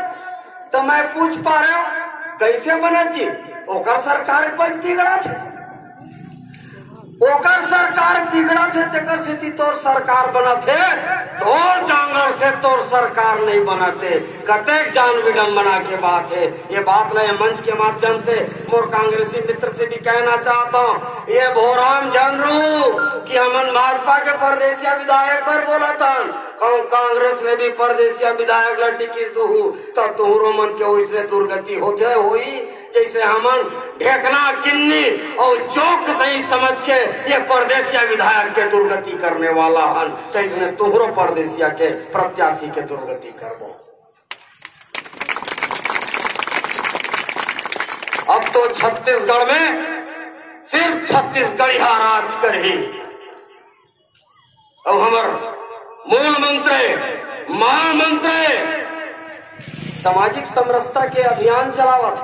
तो मैं पूछ पा रहा हूँ कैसे बनत जी, ओकर सरकार पर बिगड़ा थे, ओकर सरकार बिगड़ा थे तेकर से तोर सरकार बनत है, तोर जांगर से तोर सरकार नहीं बनते। कतेक जान विडम्बना के बात है। ये बात मैं मंच के माध्यम से मोर कांग्रेसी मित्र से भी कहना चाहता हूँ, ये भोराम जनरू कि हमन भाजपा के परदेसिया विधायक पर बोला था, कांग्रेस ने भी परदेसिया विधायक ला टिकट दू तो तुहरो मन के इसलिए दुर्गति होते हुई, जैसे हमन ढेकना किन्नी और चौक नहीं समझ के ये परदेसिया विधायक के दुर्गति करने वाला हन, तो इसने तुहरो परदेसिया के प्रत्याशी के दुर्गति करबो। अब तो छत्तीसगढ़ में सिर्फ छत्तीसगढ़िया राज कर ही। अब हमार मूल मंत्री महामंत्री सामाजिक समरसता के अभियान चलावत,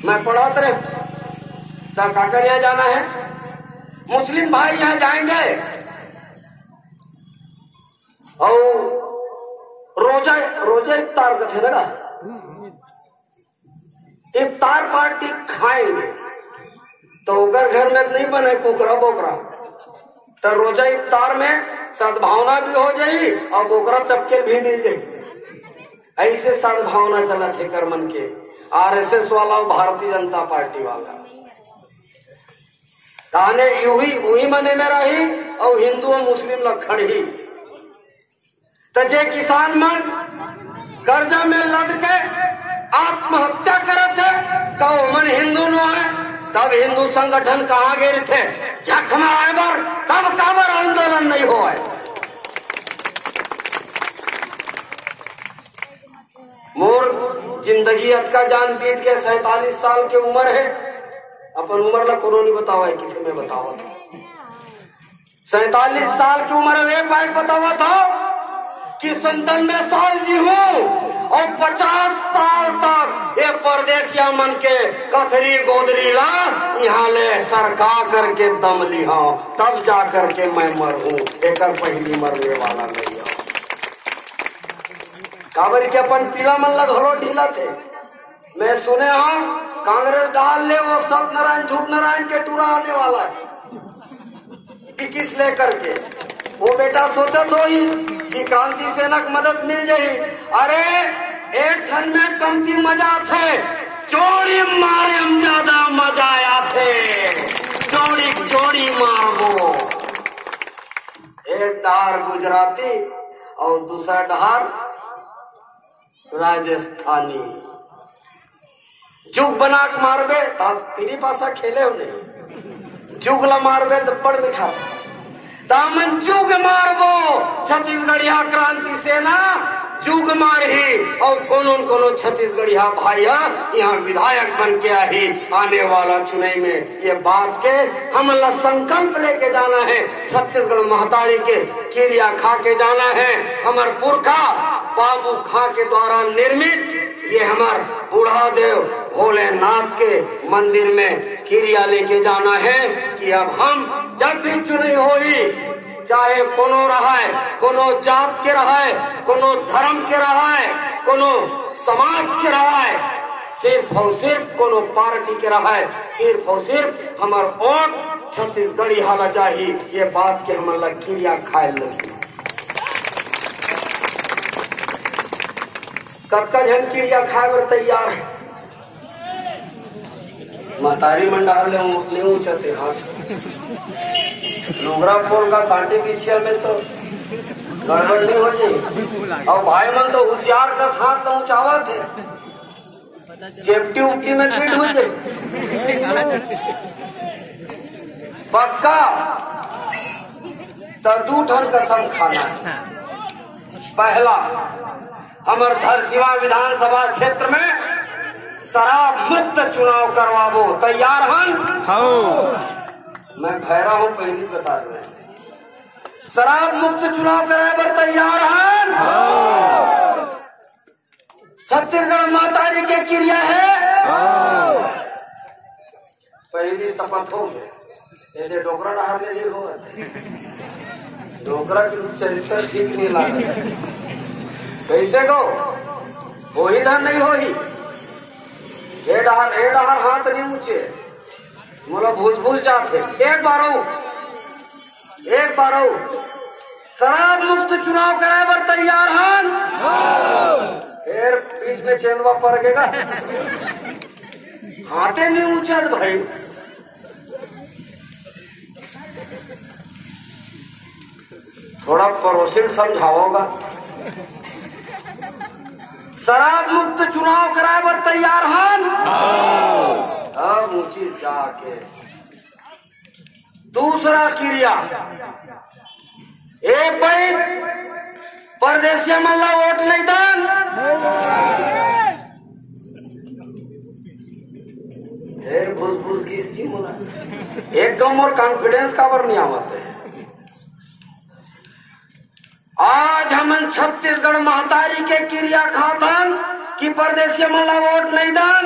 मैं पढ़ात रहे तो काकर यहाँ जाना है, मुस्लिम भाई यहाँ जाएंगे और रोजा रोजा इफ्तार का थे लगा, इफ्तार पार्टी खाएंगे तो घर घर में नहीं बने कुकरा बोकरा, तो रोजा इफ्तार में सद्भावना भी हो जाई और बोकरा चपके भी मिल जाये। ऐसे सद्भावना चला थे कर मन के आरएसएस वाला और भारतीय जनता पार्टी वाला ताने वही मने में रही और हिंदू और मुस्लिम लखड़ ही। तो जे किसान मन कर्जा में लद के आत्महत्या करत है तो मन हिंदू नो है, तब हिंदू संगठन कहाँ गिर थे, झकमा बर तब काबर आंदोलन नहीं हुआ। मोर जिंदगी का जान बीत के 47 साल की उम्र है। अपन उम्र ला कोनो नहीं बतावा है, किसी में बतावा 47 साल की उम्र एक बाइक बतावा था कि 97 साल जी हूँ और 50 साल तक ये परदेसिया मन के कथरी गोदरी ला यहाँ ले सरका करके दम लिहा, तब जा करके मैं मरूं। एक पहली मरने वाला नहीं है। काबर के अपन पीला मन ला घरो ढीला थे। मैं सुने हूँ कांग्रेस डाल ले वो सत्यनारायण झूठ नारायण के टूरा आने वाला है। किस लेकर के वो बेटा सोचा तो ही कि क्रांति सेना की मदद मिल जाए। अरे एक ठन में कमती मजा थे, चोरी मारे हम ज्यादा मजा आया थे। चोरी चोरी मारबो। एक डहार गुजराती और दूसरा डहार राजस्थानी। जुग बना के मारबे तेरी पासा खेले हो नहीं, जुगला मारबे तो बड़ मिठा दामन जुग मारबो। छत्तीसगढ़िया क्रांति सेना जुग मारही और कोनो छत्तीसगढ़िया भाई यहाँ विधायक बन के आही आने वाला चुनाव में। ये बात के हम संकल्प लेके जाना है। छत्तीसगढ़ महतारी के क्रिया खा के जाना है। हमार पुरखा बाबू खां के द्वारा निर्मित ये हमार बूढ़ा देव भोलेनाथ के मंदिर में क्रिया लेके जाना है कि अब हम जब भी चुनाव होगी, चाहे कोनो रहा है, कोनो जात के रहा है, कोनो धर्म के रहा है, कोनो समाज के रहा है, सिर्फ और सिर्फ कोनो पार्टी के रहा है, सिर्फ और सिर्फ हमार वोट छत्तीसगढ़ी हाला चाहिए। ये बात के हमारा क्रिया खाए लगी। कतका जन क्रिया खाए पर तैयार है। महतारी मंडार ले ऊंचते हाथ लोगरा फोन का सर्टिफिशियल में तो गड़बड़ नहीं हो जाए। और भाई मन तो होशियार का हाथ तो ऊंचावा थे, चेपटी उपटी में फिट हो गए पक्का। तो 2 ठन कसम खाना है। पहला, हमारे धरसीवा विधानसभा क्षेत्र में शराब मुक्त चुनाव करवाबो। तैयार हन? मैं भैरा हूँ पहली बता रहे। शराब मुक्त चुनाव कराए पर तैयार हन? छत्तीसगढ़ मातारी के क्रिया है। पहली शपथ हो गए डोकरा डहार में नहीं हो डोकरा की चरित्र ठीक नहीं लगा। कैसे को हो ही धन नहीं हो ही ए डहार हाथ नहीं ऊंचे मोला भूल जाते। एक बार शराब मुक्त चुनाव कराए पर तैयार हन? फिर बीच में चेंदवा पड़ गएगा। हाथे नहीं ऊंचा भाई। थोड़ा पड़ोसी समझाओगा। शराब मुक्त चुनाव कराए पर तैयार हन? अब ऊंची जाके दूसरा क्रिया, एक भाई परदेसिया मल्ला वोट नहीं दान। भूल किस चीज बोला एकदम और कॉन्फिडेंस का बर नहीं आवत है। आज हम छत्तीसगढ़ महतारी के क्रिया खातन कि परदेसी मल्ला वोट नहीं दान।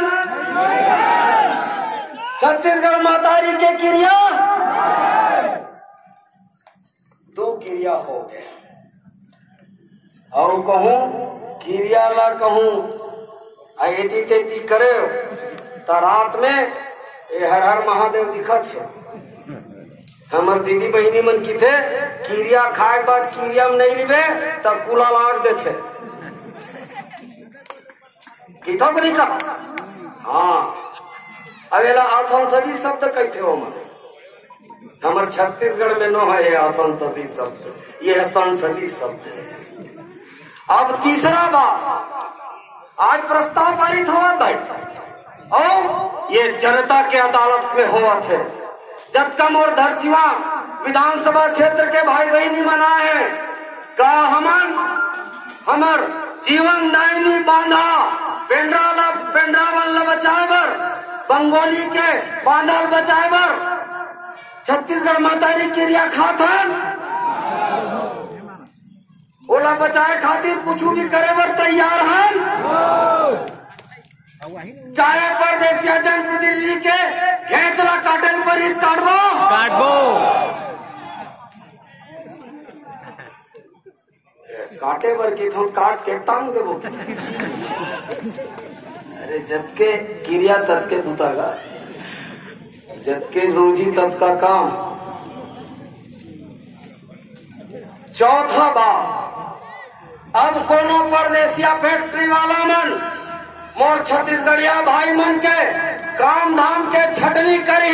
छत्तीसगढ़ महतारी के क्रिया 2 क्रिया हो गए। और कहूं क्रिया ला कहूं ऐती तेती करे तो रात में ये हर हर महादेव दिखत है। हमार दीदी बहनी मन की थे क्रिया खाए के बाद क्रिया में नहीं लिबे तब कूला लाग देते किथो नहीं का। हाँ अवेला असंसदी शब्द कहते हो मन हमारे छत्तीसगढ़ में न है असंसदी शब्द, ये है संसदी शब्द है। अब तीसरा बात, आज प्रस्ताव पारित हुआ भाई और ये जनता के अदालत में हुआ थे। जब कम और धरसीवा विधानसभा क्षेत्र के भाई बहनी मना है का हमर जीवन दायनी बांधा पेंड्रावन बचाए बर, बंगोली के बांधल बचाए बर छत्तीसगढ़ मातारी क्रिया खाथन, ओला बचाए खातिर कुछ भी करे बर तैयार हैं। चाहे परदेसिया जनप्रतिनिधि के घेंचला काटल पर ही काटबो काटे बर की थोड़ा काट के टांग देबो। अरे जबके क्रिया तब के दूतागा, जबके रोजी तब का काम। चौथा बात, अब कोनो परदेसिया फैक्ट्री वाला मन मोर छत्तीसगढ़िया भाई मन के काम धाम के छटनी करी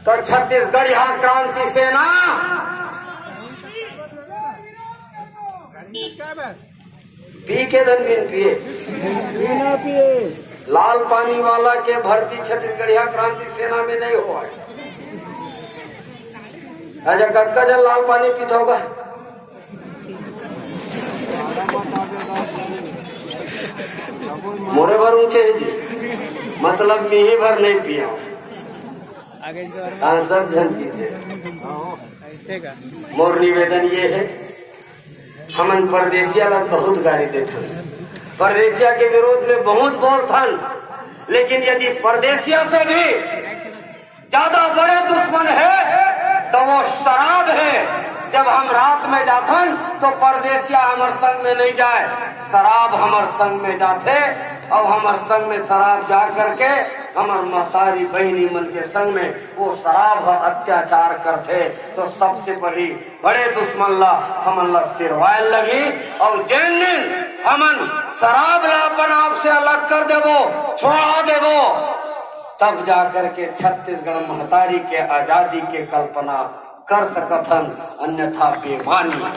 तो छत्तीसगढ़िया क्रांति सेना पी के धन बिन पिए लाल पानी वाला के भर्ती छत्तीसगढ़िया क्रांति सेना में नहीं हुआ। अच्छा कक्का जन लाल पानी पीता होगा? मोरे भर ऊंचे है जी, मतलब मी भर नहीं पिया, सब जन पीते। मोर निवेदन ये है, हमन परदेसिया ला बहुत गाली देथन, परदेसिया के विरोध में बहुत बोलथन, लेकिन यदि परदेसिया से भी ज्यादा बड़े दुश्मन है तो वो शराब है। जब हम रात में जाथन तो परदेसिया हमार संग में नहीं जाए, शराब हमार संग में जाते और हमार संग में शराब जा करके हमार महतारी बहनी मन के संग में वो शराब अत्याचार करते। तो सबसे बड़ी बड़े दुश्मन ला हमन ला सिरवायल लगी, और जिन दिन हमन शराब ला अपन आप से अलग कर देवो, छोड़ा देवो, तब जाकर के छत्तीसगढ़ महतारी के आजादी के कल्पना कर सकथन, अन्यथा बेमानी है।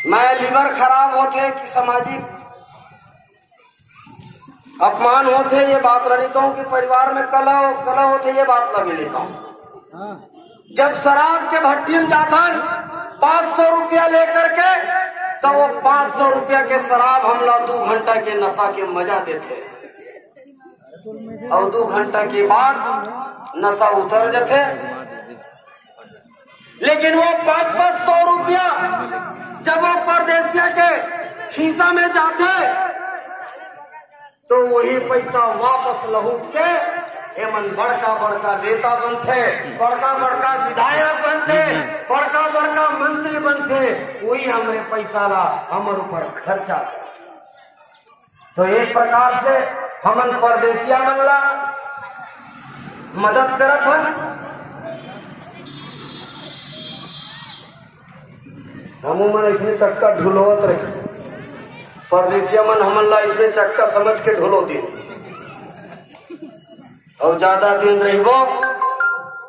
मैं लीवर खराब होते कि सामाजिक अपमान होते ये बात लेता हूँ कि परिवार में कलह होते ये बात लगे लेता हूँ। जब शराब के भट्टी में जाथन 500 रुपया लेकर के, तो वो 500 रुपया के शराब हमला 2 घंटा के नशा के मजा देते, और 2 घंटा के बाद नशा उतर जाते। लेकिन वो 500 रुपया जब वो परदेसिया के खीसा में जाते तो वही पैसा वापस लहूट के एमन बड़का बड़का नेता बनते, बड़का बड़का विधायक बनते, बड़का बड़का मंत्री बनते, वही हमारे पैसा ला हमारे ऊपर खर्चा। तो एक प्रकार से हमन परदेसिया मंगला मदद करत हन। हमन इसने चक्का ढुलवत रहे, परदेसिया मन हमन ला इसने चक्का समझ के ढुलो दी, और ज्यादा दिन रहिबो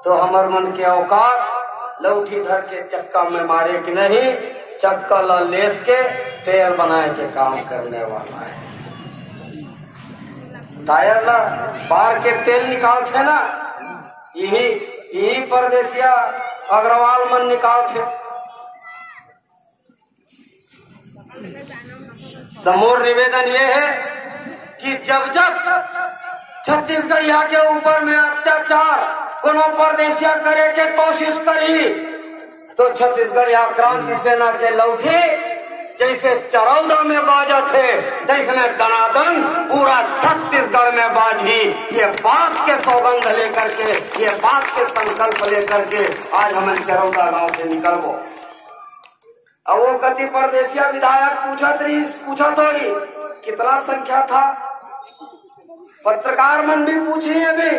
तो हमर मन के औकात लौठी धर के चक्का में मारे कि नहीं, चक्का ला लेस के तेल बनाए के काम करने वाला है। टायर ला बाहर के तेल निकालते ना, यही परदेसिया अग्रवाल मन निकालते। तो मोर निवेदन ये है कि जब छत्तीसगढ़ यहाँ के ऊपर में अत्याचार कोनो परदेसिया करे के कोशिश करी तो छत्तीसगढ़ यहाँ क्रांति सेना के लौटे जैसे चरौदा में बाजा थे, जैसे दनादन पूरा छत्तीसगढ़ में बाजी। ये बात के सौगंध लेकर के, ये बात के संकल्प लेकर के आज हमें चरौदा गांव से निकलबो। अब वो कति परदेसिया विधायक पूछा थोड़ी कितना संख्या था, पत्रकार मन भी पूछी अभी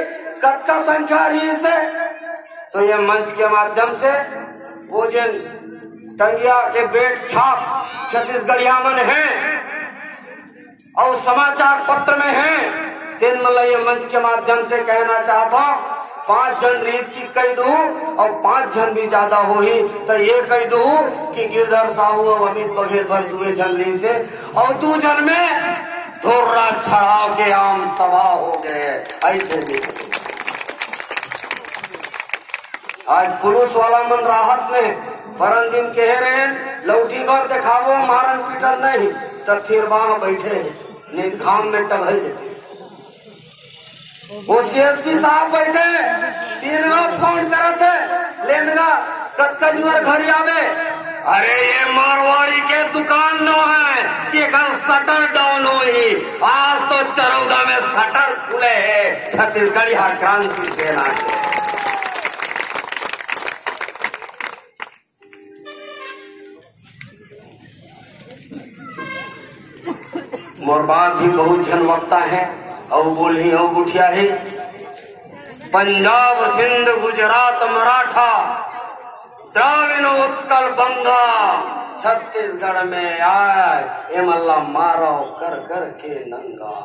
कब का संख्या रही से। तो ये मंच के माध्यम से वो जिन टंगिया के बेट छाप छत्तीसगढ़िया मन है और समाचार पत्र में है, तीन मतलब ये मंच के माध्यम से कहना चाहता हूँ 5 जन रीस की कह दू और 5 जन भी ज्यादा हो ही तो ये कह दू कि गिरधर साहू और अमित बघेल बस 2 जन रीस से और 2 जन में थोड़ा छड़ाव के आम सभा हो गए। ऐसे भी आज पुलिस वाला मन राहत में परन दिन कह रहे लौटी पर दिखावो मारन पीटन नहीं तो फिर वहां बैठे नहीं घाम में टघल देते। वो CSP साहब बैठे 3 लोग फोन करते लेनगा कत्कजुअर घर आवे, अरे ये मारवाड़ी के दुकान न है कि कल शटर डाउन हुई, आज तो चरौदा में शटर खुले है छत्तीसगढ़ी क्रांति सेना के। मोर बात भी बहुत जन वक्ता है और बोली और गुठिया है। पंजाब सिंध गुजरात मराठा द्राविड़ उत्कल बंगा छत्तीसगढ़ में आए ए मल्ला मारो कर कर के नंगा।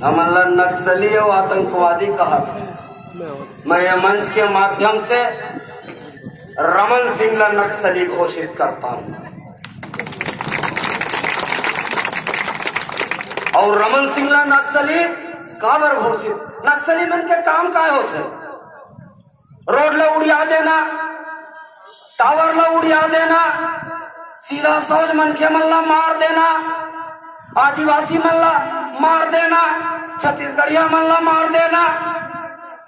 हमल्ला नक्सली और आतंकवादी कहा था। मैं ये मंच के माध्यम से रमन सिंह ला नक्सली घोषित करता हूं और रमन सिंह ला नक्सली काबर घोषित। नक्सली मन के काम काय होते? रोड ला उड़िया देना, टावर ला उड़िया देना, सीधा सौज मन के मन ला मार देना, आदिवासी मन ला मार देना, छत्तीसगढ़िया मन ला मार देना।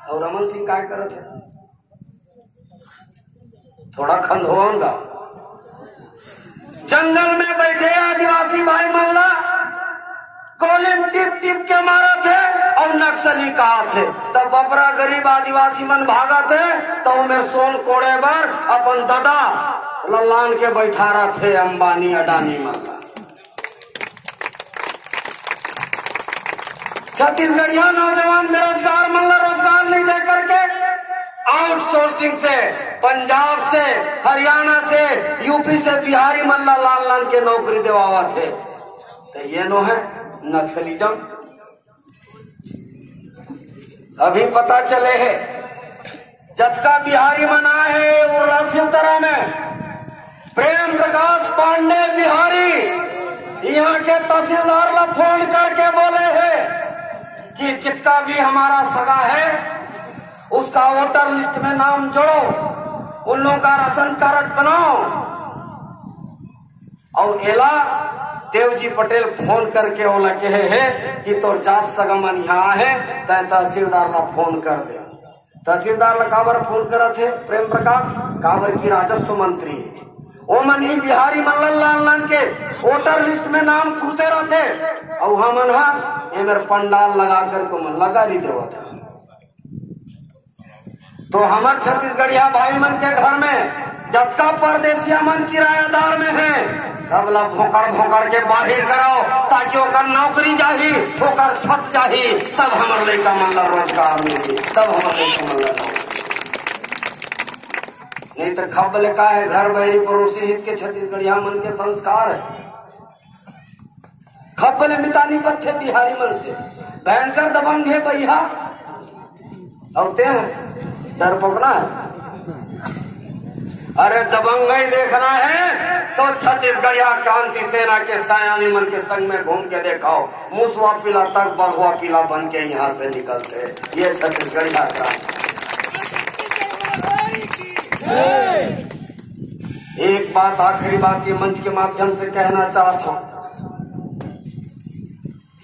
और रमन सिंह काय करत है? थोड़ा खंड होगा जंगल में बैठे आदिवासी भाई मल्ला गोली टिप टिप के मारा थे और नक्सली कहा थे। तब बपरा गरीब आदिवासी मन भागा थे तो मैं सोन कोड़े पर अपन दादा लल्लान के बैठा रहा थे अंबानी अडानी माता। छत्तीसगढ़िया नौजवान बेरोजगार मल्ला रोजगार नहीं दे करके आउटसोर्सिंग से पंजाब से हरियाणा से यूपी से बिहारी मल्ला लाल लाल के नौकरी देवावा थे। तो ये नो है नक्सलिज्म। अभी पता चले है जब का बिहारी मना है उर्ला सिलतरा में प्रेम प्रकाश पांडे बिहारी यहाँ के तहसीलदार ला फोन करके बोले है कि जितना भी हमारा सगा है उसका वोटर लिस्ट में नाम जोड़ो, उन लोगों का राशन कार्ड बनाओ। और एला देवजी पटेल फोन करके ओला कहे है कि तोर जात सगमन यहाँ है तय तहसीलदार ला फोन कर दे। तहसीलदार ला काबर फोन करा थे प्रेम प्रकाश? काबर की राजस्व मंत्री ओ मन ही बिहारी मल्लन लाल के वोटर लिस्ट में नाम घुसे रहते और हमन एमर पंडाल लगा कर को मन लगा ली देवा था। तो हमार छत्तीसगढ़िया भाई मन के घर में जबका परदेसिया मन किरायादार में है सब ला भोकड़ भोकड़ के बाहर कराओ ताकि ओकर नौकरी जाही, ओकर छत जाही, सब हमार लड़का मन ला रोजगार मिली, सब हमार लड़का मन ला नहीं तो खब लेका है घर बहरी पड़ोसी हित के छत्तीसगढ़िया मन के संस्कार है। खब ले मितानी पत्थे बिहारी मन से भयंकर दबंग है भैया और ते डर पोकना है। अरे दबंगई देखना है तो छत्तीसगढ़िया क्रांति सेना के सयानी मन के संग में घूम के देखाओ। मूसवा पीला तक बलुआ पीला बन के यहाँ से निकलते हैं। ये छत्तीसगढ़िया क्रांति। एक बात आखिरी बात ये मंच के माध्यम से कहना चाहता हूँ,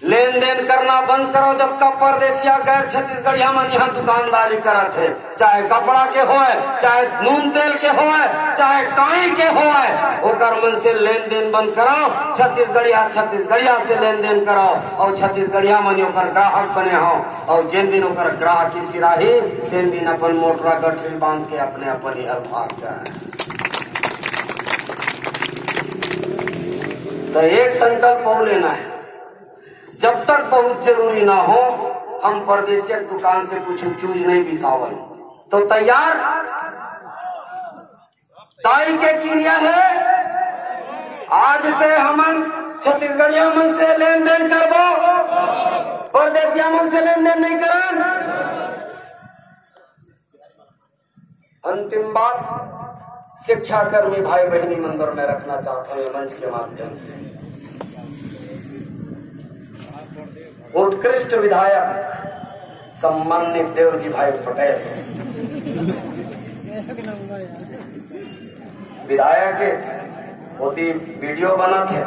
लेन देन करना बंद करो। जब का परदेसिया गैर छत्तीसगढ़िया मन यहाँ दुकानदारी करत है, चाहे कपड़ा के होए, चाहे नून तेल के होए, चाहे काई के होए, ओकर मन से लेन देन बंद कराओ। छत्तीसगढ़िया से लेन देन कराओ और छत्तीसगढ़िया मन ओकर ग्राहक बने हो। और जिन दिन ओकर ग्राहक की सिराही तीन दिन अपन मोटरा गठरी बांध के अपने अपन ही भाग जाए। तो एक संकल्प हो लेना है, जब तक बहुत जरूरी ना हो हम परदेसी दुकान से कुछ चूज नहीं बिसावन। तो तैयार ताई के क्रिया है। आज से हम छत्तीसगढ़िया मन से लेन देन करबो, परदेसिया मन से लेन देन नहीं करन। अंतिम बात शिक्षा कर्मी भाई बहनी मंदिर में रखना चाहता हूँ मंच के माध्यम से। उत्कृष्ट विधायक सम्मानित देवजी भाई पटेल विधायक होती वीडियो बना थे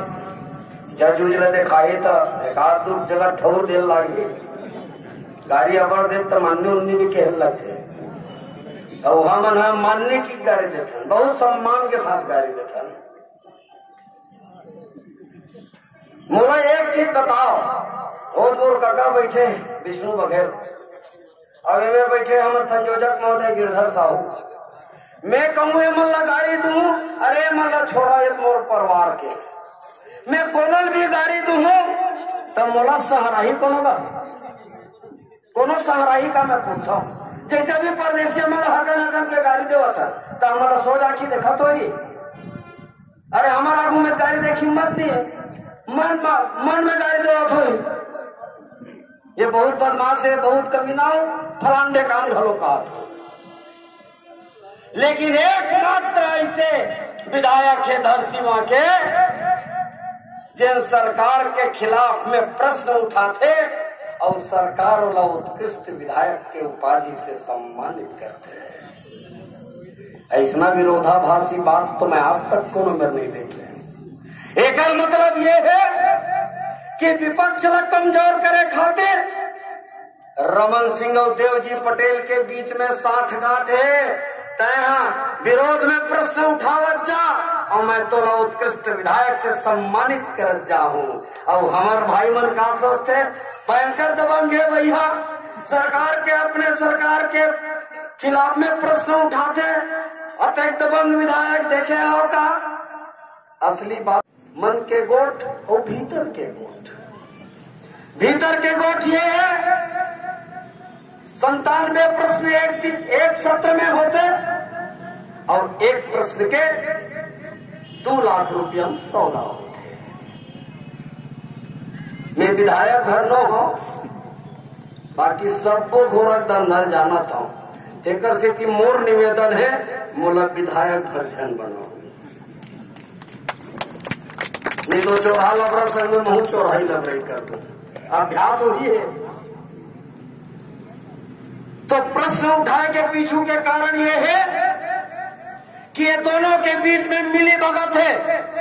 जज उजले दिखाई तो एक आध दो जगह ठोर दिल लगी गाड़ी अबर दे तो मान्य उन्नी भी कहने लगते और हम मानने की गाड़ी देते बहुत सम्मान के साथ गाड़ी देते। मुझे एक चीज बताओ, और मोर काका बैठे विष्णु बघेल अब में बैठे हमारे संयोजक महोदय गिरधर साहू। मैं कहूँ ये मल्ला गाड़ी दूं, अरे मल्ला छोड़ा ये मोर परिवार के, मैं कोनल भी गाड़ी दूं तो मोला सहाराही कोनो सहाराही का मैं पूछता हूँ। जैसे भी परदेसी हमारा हरकन के गाड़ी देवा था तो हमारा सोच आखी देखा तो ही, अरे हमारा आगू में गाड़ी देखी मत नहीं है, मन में गाड़ी देवा तो ही। ये बहुत बदमाश है, बहुत कमीना फलांडे कान घलो का। लेकिन एकमात्र ऐसे विधायक है धर सीमा के जिन सरकार के खिलाफ में प्रश्न उठाते और सरकार वाला उत्कृष्ट विधायक के उपाधि से सम्मानित करते हैं। ऐसा विरोधाभासी बात तो मैं आज तक को नंबर नहीं देखे। एक मतलब ये है कि विपक्ष ला कमजोर करे खातिर रमन सिंह और देवजी पटेल के बीच में साठ गांठ है, तय विरोध में प्रश्न उठावत जा और मैं तो उत्कृष्ट विधायक से सम्मानित कर जाऊं। और हमारे भाई मन का सोचते भयंकर दबंग है भैया, सरकार के अपने सरकार के खिलाफ में प्रश्न उठाते अतः दबंग विधायक देखे हो का। असली बात मन के गोठ और भीतर के गोठ, भीतर के गोठ ये है 97 प्रश्न एक सत्र में होते और एक प्रश्न के 2 लाख रुपया 100 लाख होते। मैं विधायक घर न हो, बाकी सबको घोरक दंधल जाना था। एक से कि मोर निवेदन है मोला विधायक घर जन बनाओ, नहीं तो चौराहा लबरा संग में मुंह चौराही लबराई कर दो, अभ्यास हो ही है। तो प्रश्न उठाए के पीछू के कारण ये है कि ये दोनों के बीच में मिली भगत है,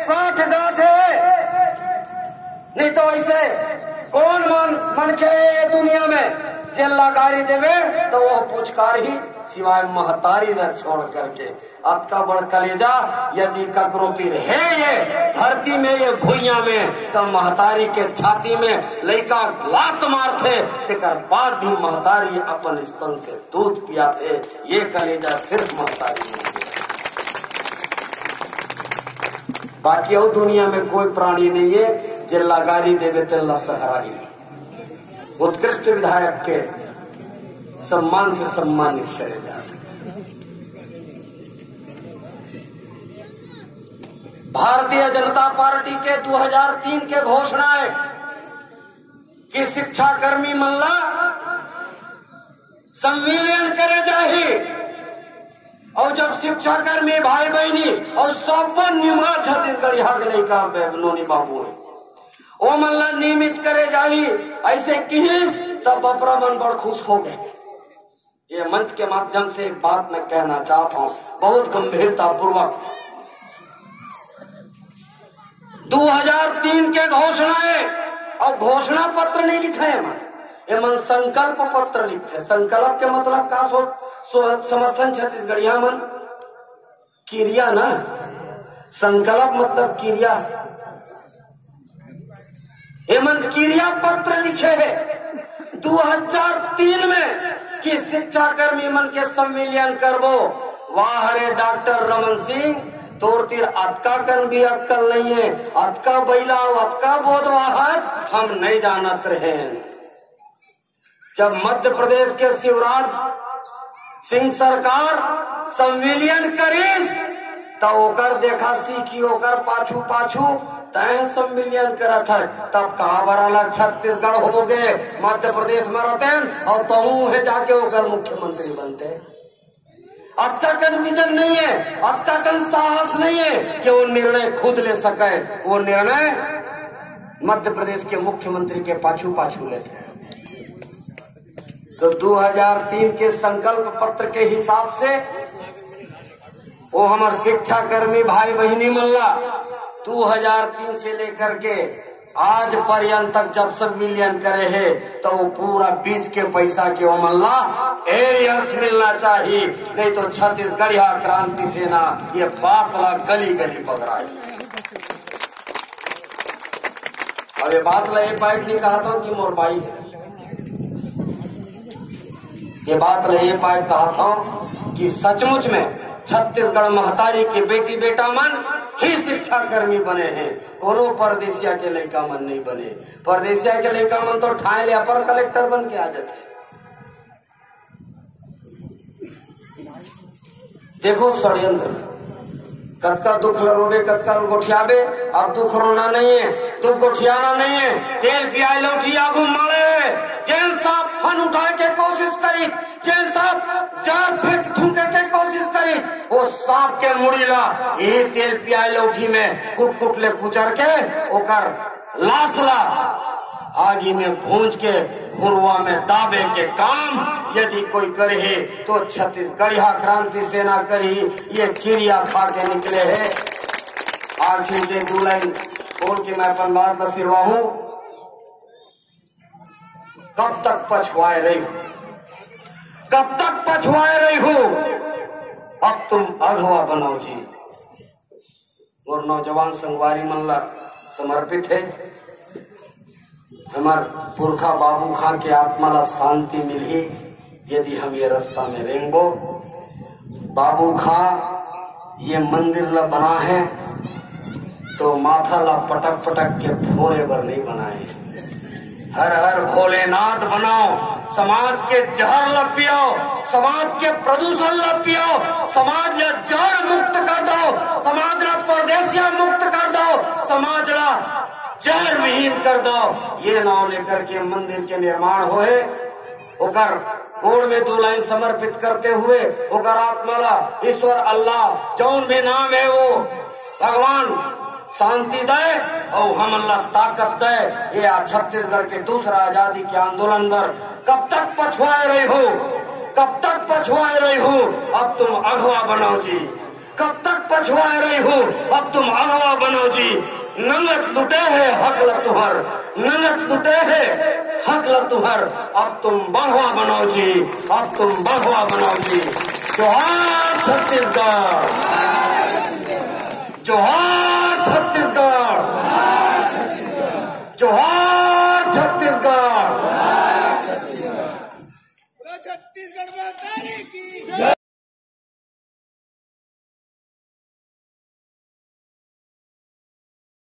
60 गांठ है। नहीं तो ऐसे कौन मन के दुनिया में जेल्ला गाड़ी देवे तो वो पुचकार ही सिवाय महतारी न छोड़ करके। अब का बड़ कलेजा यदि ककरो पीर है ये धरती में ये भुइया में तो महतारी के छाती में लड़का लात मारते तेकर बाद भी महतारी अपन स्तन से दूध पियाते। ये कलेजा सिर्फ महतारी में। बाकी और दुनिया में कोई प्राणी नहीं है जेल्ला गाड़ी देवे तेल्ला सहराही। उत्कृष्ट विधायक के सम्मान से सम्मानित करे जाते। भारतीय जनता पार्टी के 2003 के घोषणा है कि शिक्षा कर्मी मल्ला संविलियन करे जाही और जब शिक्षा कर्मी भाई बहनी और सब निमा छत्तीसगढ़ यहाँ के नहीं का नोनी बाबू है वो मल्ला नियमित करे जाही ऐसे किस तब बपरा मन बड़ खुश हो गए। ये मंच के माध्यम से एक बात मैं कहना चाहता हूँ बहुत गंभीरता पूर्वक। 2003 के घोषणा है और घोषणा पत्र नहीं लिखा है मन, ये मन संकल्प पत्र लिखते। संकल्प के मतलब का समर्थन छत्तीसगढ़िया मन क्रिया ना, संकल्प मतलब क्रिया। ये मन क्रिया पत्र लिखे है 2003 में कि शिक्षा कर्मी मन के संविलियन करबो। वाह रे डॉक्टर रमन सिंह तोर तीर अतका कन भी अक्कल नहीं है, अतका बैला अतका बोधवाहत हम नहीं जानत रहे। जब मध्य प्रदेश के शिवराज सिंह सरकार संविलियन करीस तो ओकर देखा सीखी ओकर पाछू पाछू तय सम्मिलन करा था तब कहा बराला छत्तीसगढ़ हो गए मध्य प्रदेश में रहते और तू है जाके होकर मुख्यमंत्री बनते। अब तक विजन नहीं है, अब तक साहस नहीं है कि वो निर्णय खुद ले सके। वो निर्णय मध्य प्रदेश के मुख्यमंत्री के पाछू पाछू लेते हैं। तो 2003 के संकल्प पत्र के हिसाब से वो हमारे शिक्षा कर्मी भाई बहनी मल्ला 2003 से लेकर के आज पर्यंत तक जब सब मिलियन करे है तो वो पूरा बीच के पैसा के वो मल्ला एरियर्स मिलना चाहिए, नहीं तो छत्तीसगढ़िया क्रांति सेना ये बातला गली गली पकड़ा है। अब ये बातला ये पाइप नहीं कहा था कि मोर भाई है, ये बातला ये पाइप कहा था कि सचमुच में छत्तीसगढ़ महतारी के बेटी बेटा मन ही शिक्षा कर्मी बने हैं, कोनो परदेसिया के लड़का मन नहीं बने। परदेसिया के लड़का मन तो ठाए ले अपर कलेक्टर बन के आ जाते। देखो षड्यंत्र, कत्का दुख रोबे कत्का गोठियाबे। अब दुख रोना नहीं है, दुख गोठियाना नहीं है। तेल पियाई लौटी आगू मारे, जेल साहब फन उठा के कोशिश करी, जेल साहब जार फेंक थूके के कोशिश करी, वो सांप के मुड़ी ला ये तेल पियाई लौठी में कुट कुट ले कुचर के ओकर लाश ला आगी में भूंज के हुरवा में दाबे के काम यदि कोई करे तो छत्तीसगढ़िया क्रांति सेना करी। ये क्रिया खा के निकले है। आखिर के 2 लाइन बोल के मैं अपन बात बसिरवा हूं। कब तक पछुआए रही हो, कब तक पछुआए रही हो, अब तुम अगवा बनाओ जी। और नौजवान संगवारी मल्ला समर्पित है। हमार पुरखा बाबू खां के आत्मा ला शांति मिली यदि हम ये रास्ता में रेंगो। बाबू खां ये मंदिर ला बना है तो माथा ला पटक पटक के फोरे बर नहीं बनाए। हर हर भोलेनाथ बनाओ, समाज के जहर ला पियाओ, समाज के प्रदूषण ला पियाओ, समाज ला जहर मुक्त कर दो, समाज ला परदेसिया मुक्त कर दो, समाज ला जहर विहीन कर दो। ये नाव लेकर के मंदिर के निर्माण होए, ओकर गोड़ में 2 लाइन समर्पित करते हुए ओकर आत्मा ला ईश्वर अल्लाह जौन भी नाम है वो भगवान शांति दे और हम अल्लाह ताकत दे। ये छत्तीसगढ़ के दूसरा आजादी के आंदोलन पर कब तक पछुआए रही हो, कब तक पछुआए रही हो, अब तुम अगवा बनो जी। कब तक पछुआए रही हो, अब तुम अगवा बनो जी। नंगत लुटे है हक ल तुहर, नंगत लुटे है हक ल तुहर, अब तुम बढ़वा बनो जी, अब तुम बढ़वा बनो जी। जोहार छत्तीसगढ़, जोहार